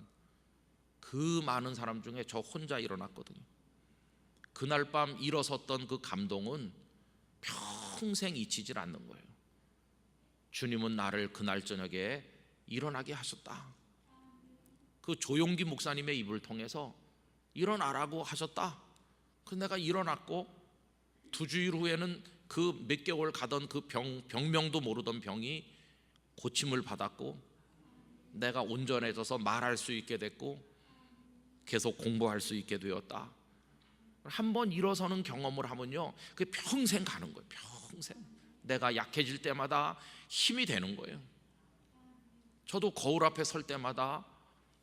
그 많은 사람 중에 저 혼자 일어났거든요. 그날 밤 일어섰던 그 감동은 평생 잊히질 않는 거예요. 주님은 나를 그날 저녁에 일어나게 하셨다. 그 조용기 목사님의 입을 통해서 일어나라고 하셨다. 그래서 내가 일어났고, 2주일 후에는 그 몇 개월 가던 그 병명도 모르던 병이 고침을 받았고, 내가 온전해져서 말할 수 있게 됐고, 계속 공부할 수 있게 되었다. 한번 일어서는 경험을 하면요, 그게 평생 가는 거예요. 평생. 내가 약해질 때마다 힘이 되는 거예요. 저도 거울 앞에 설 때마다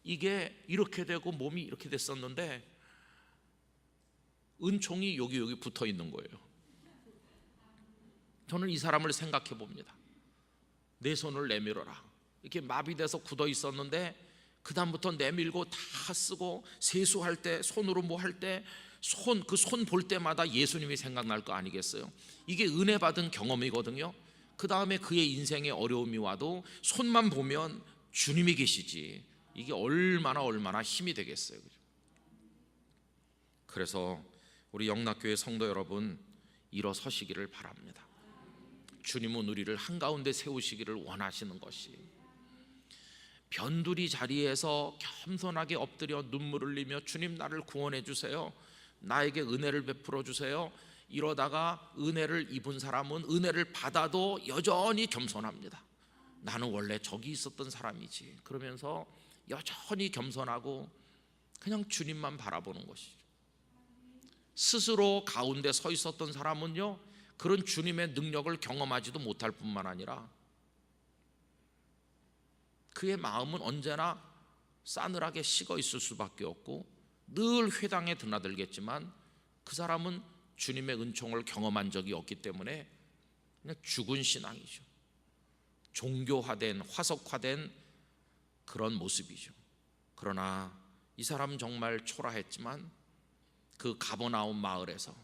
이게 이렇게 되고 몸이 이렇게 됐었는데, 은총이 여기 붙어 있는 거예요. 저는 이 사람을 생각해 봅니다. 내 손을 내밀어라. 이렇게 마비돼서 굳어 있었는데, 그 다음부터 내밀고 다 쓰고, 세수할 때 손으로 뭐 할 때 그 손 볼 때마다 예수님이 생각날 거 아니겠어요? 이게 은혜 받은 경험이거든요. 그 다음에 그의 인생에 어려움이 와도 손만 보면 주님이 계시지, 이게 얼마나 힘이 되겠어요. 그래서 우리 영락교회 성도 여러분, 일어서시기를 바랍니다. 주님은 우리를 한가운데 세우시기를 원하시는 것이, 변두리 자리에서 겸손하게 엎드려 눈물 흘리며 주님 나를 구원해 주세요, 나에게 은혜를 베풀어 주세요, 이러다가 은혜를 입은 사람은 은혜를 받아도 여전히 겸손합니다. 나는 원래 저기 있었던 사람이지, 그러면서 여전히 겸손하고 그냥 주님만 바라보는 것이죠. 스스로 가운데 서 있었던 사람은요, 그런 주님의 능력을 경험하지도 못할 뿐만 아니라 그의 마음은 언제나 싸늘하게 식어 있을 수밖에 없고, 늘 회당에 드나들겠지만 그 사람은 주님의 은총을 경험한 적이 없기 때문에 그냥 죽은 신앙이죠. 종교화된, 화석화된 그런 모습이죠. 그러나 이 사람은 정말 초라했지만, 그 가버나움 마을에서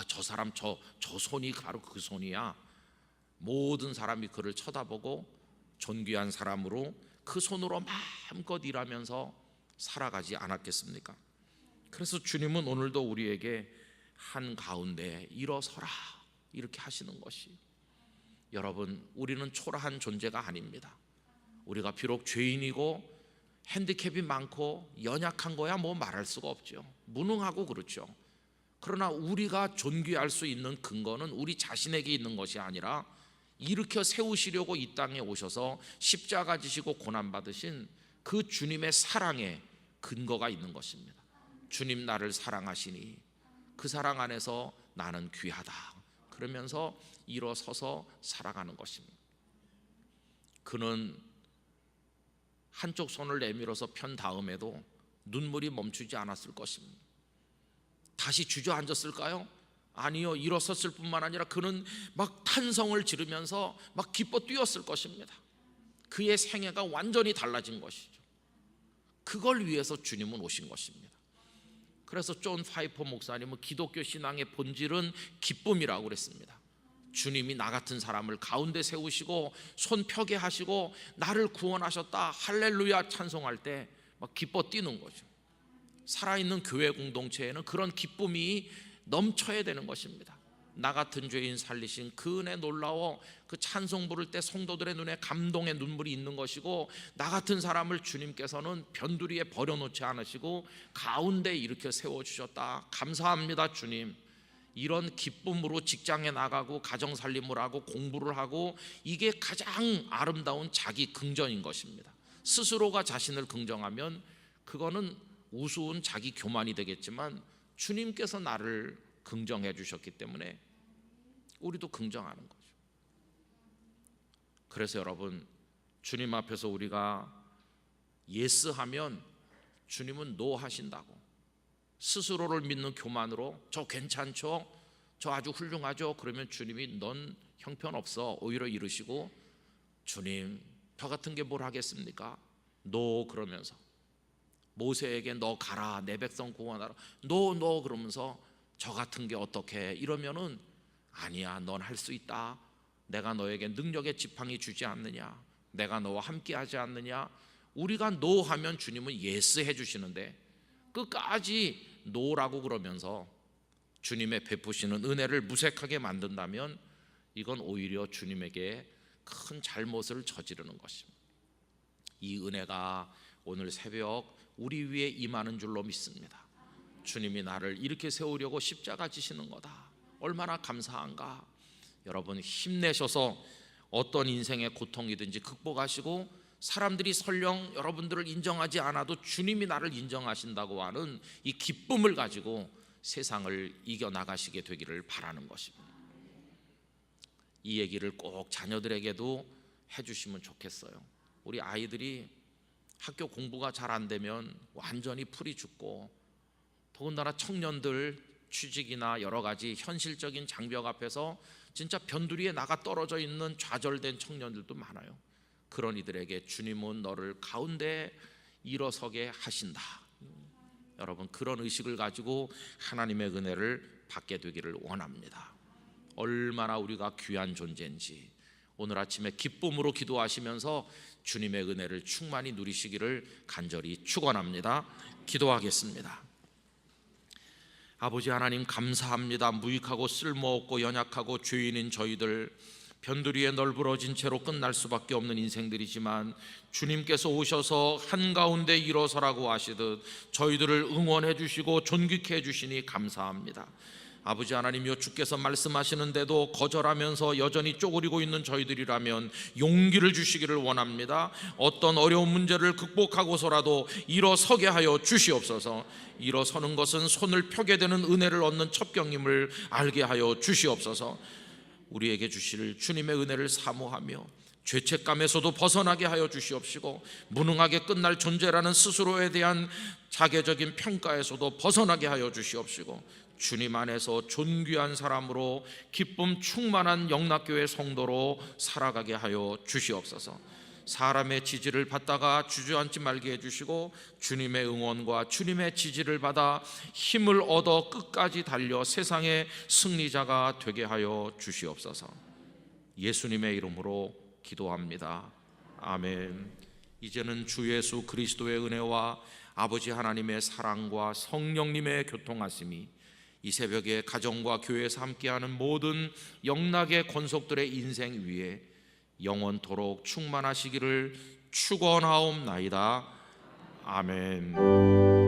저 사람 저 손이 바로 그 손이야. 모든 사람이 그를 쳐다보고 존귀한 사람으로 그 손으로 마음껏 일하면서 살아가지 않았겠습니까? 그래서 주님은 오늘도 우리에게 한가운데 일어서라 이렇게 하시는 것이, 여러분, 우리는 초라한 존재가 아닙니다. 우리가 비록 죄인이고 핸디캡이 많고 연약한 거야 뭐 말할 수가 없죠. 무능하고 그렇죠. 그러나 우리가 존귀할 수 있는 근거는 우리 자신에게 있는 것이 아니라 일으켜 세우시려고 이 땅에 오셔서 십자가 지시고 고난받으신 그 주님의 사랑에 근거가 있는 것입니다. 주님 나를 사랑하시니 그 사랑 안에서 나는 귀하다. 그러면서 일어서서 살아가는 것입니다. 그는 한쪽 손을 내밀어서 편 다음에도 눈물이 멈추지 않았을 것입니다. 다시 주저앉았을까요? 아니요. 일어섰을 뿐만 아니라 그는 막 탄성을 지르면서 막 기뻐 뛰었을 것입니다. 그의 생애가 완전히 달라진 것이죠. 그걸 위해서 주님은 오신 것입니다. 그래서 존 파이퍼 목사님은 기독교 신앙의 본질은 기쁨이라고 그랬습니다. 주님이 나 같은 사람을 가운데 세우시고 손 펴게 하시고 나를 구원하셨다 할렐루야 찬송할 때 막 기뻐 뛰는 거죠. 살아있는 교회 공동체에는 그런 기쁨이 넘쳐야 되는 것입니다. 나 같은 죄인 살리신 그 은혜 놀라워 그 찬송 부를 때 성도들의 눈에 감동의 눈물이 있는 것이고, 나 같은 사람을 주님께서는 변두리에 버려놓지 않으시고 가운데 이렇게 세워주셨다. 감사합니다 주님. 이런 기쁨으로 직장에 나가고 가정 살림을 하고 공부를 하고, 이게 가장 아름다운 자기 긍정인 것입니다. 스스로가 자신을 긍정하면 그거는 우스운 자기 교만이 되겠지만, 주님께서 나를 긍정해 주셨기 때문에 우리도 긍정하는 거죠. 그래서 여러분, 주님 앞에서 우리가 예스 하면 주님은 노 하신다고. 스스로를 믿는 교만으로 저 괜찮죠? 저 아주 훌륭하죠? 그러면 주님이 넌 형편없어 오히려 이러시고, 주님 저 같은 게 뭘 하겠습니까? 노 그러면서 모세에게 너 가라 내 백성 구원하라 노 그러면서 저 같은 게 어떻게 이러면은 아니야 넌 할 수 있다. 내가 너에게 능력의 지팡이 주지 않느냐, 내가 너와 함께 하지 않느냐. 우리가 노 하면 주님은 예스 해주시는데 끝까지 노라고 그러면서 주님의 베푸시는 은혜를 무색하게 만든다면 이건 오히려 주님에게 큰 잘못을 저지르는 것입니다. 이 은혜가 오늘 새벽 우리 위에 임하는 줄로 믿습니다. 주님이 나를 이렇게 세우려고 십자가 지시는 거다. 얼마나 감사한가. 여러분 힘내셔서 어떤 인생의 고통이든지 극복하시고, 사람들이 설령 여러분들을 인정하지 않아도 주님이 나를 인정하신다고 하는 이 기쁨을 가지고 세상을 이겨나가시게 되기를 바라는 것입니다. 이 얘기를 꼭 자녀들에게도 해주시면 좋겠어요. 우리 아이들이 학교 공부가 잘 안 되면 완전히 풀이 죽고, 더군다나 청년들 취직이나 여러 가지 현실적인 장벽 앞에서 진짜 변두리에 나가 떨어져 있는 좌절된 청년들도 많아요. 그런 이들에게 주님은 너를 가운데 일어서게 하신다. 여러분 그런 의식을 가지고 하나님의 은혜를 받게 되기를 원합니다. 얼마나 우리가 귀한 존재인지 오늘 아침에 기쁨으로 기도하시면서 주님의 은혜를 충만히 누리시기를 간절히 축원합니다. 기도하겠습니다. 아버지 하나님 감사합니다. 무익하고 쓸모없고 연약하고 죄인인 저희들, 변두리에 널브러진 채로 끝날 수밖에 없는 인생들이지만 주님께서 오셔서 한가운데 일어서라고 하시듯 저희들을 응원해 주시고 존귀케 해 주시니 감사합니다. 아버지 하나님이여, 주께서 말씀하시는데도 거절하면서 여전히 쪼그리고 있는 저희들이라면 용기를 주시기를 원합니다. 어떤 어려운 문제를 극복하고서라도 일어서게 하여 주시옵소서. 일어서는 것은 손을 펴게 되는 은혜를 얻는 첩경임을 알게 하여 주시옵소서. 우리에게 주실 주님의 은혜를 사모하며 죄책감에서도 벗어나게 하여 주시옵시고, 무능하게 끝날 존재라는 스스로에 대한 자괴적인 평가에서도 벗어나게 하여 주시옵시고, 주님 안에서 존귀한 사람으로 기쁨 충만한 영락교회 성도로 살아가게 하여 주시옵소서. 사람의 지지를 받다가 주저앉지 말게 해주시고, 주님의 응원과 주님의 지지를 받아 힘을 얻어 끝까지 달려 세상의 승리자가 되게 하여 주시옵소서. 예수님의 이름으로 기도합니다. 아멘. 이제는 주 예수 그리스도의 은혜와 아버지 하나님의 사랑과 성령님의 교통하심이 이 새벽에 가정과 교회에서 함께하는 모든 영락의 권속들의 인생 위에 영원토록 충만하시기를 축원하옵나이다. 아멘.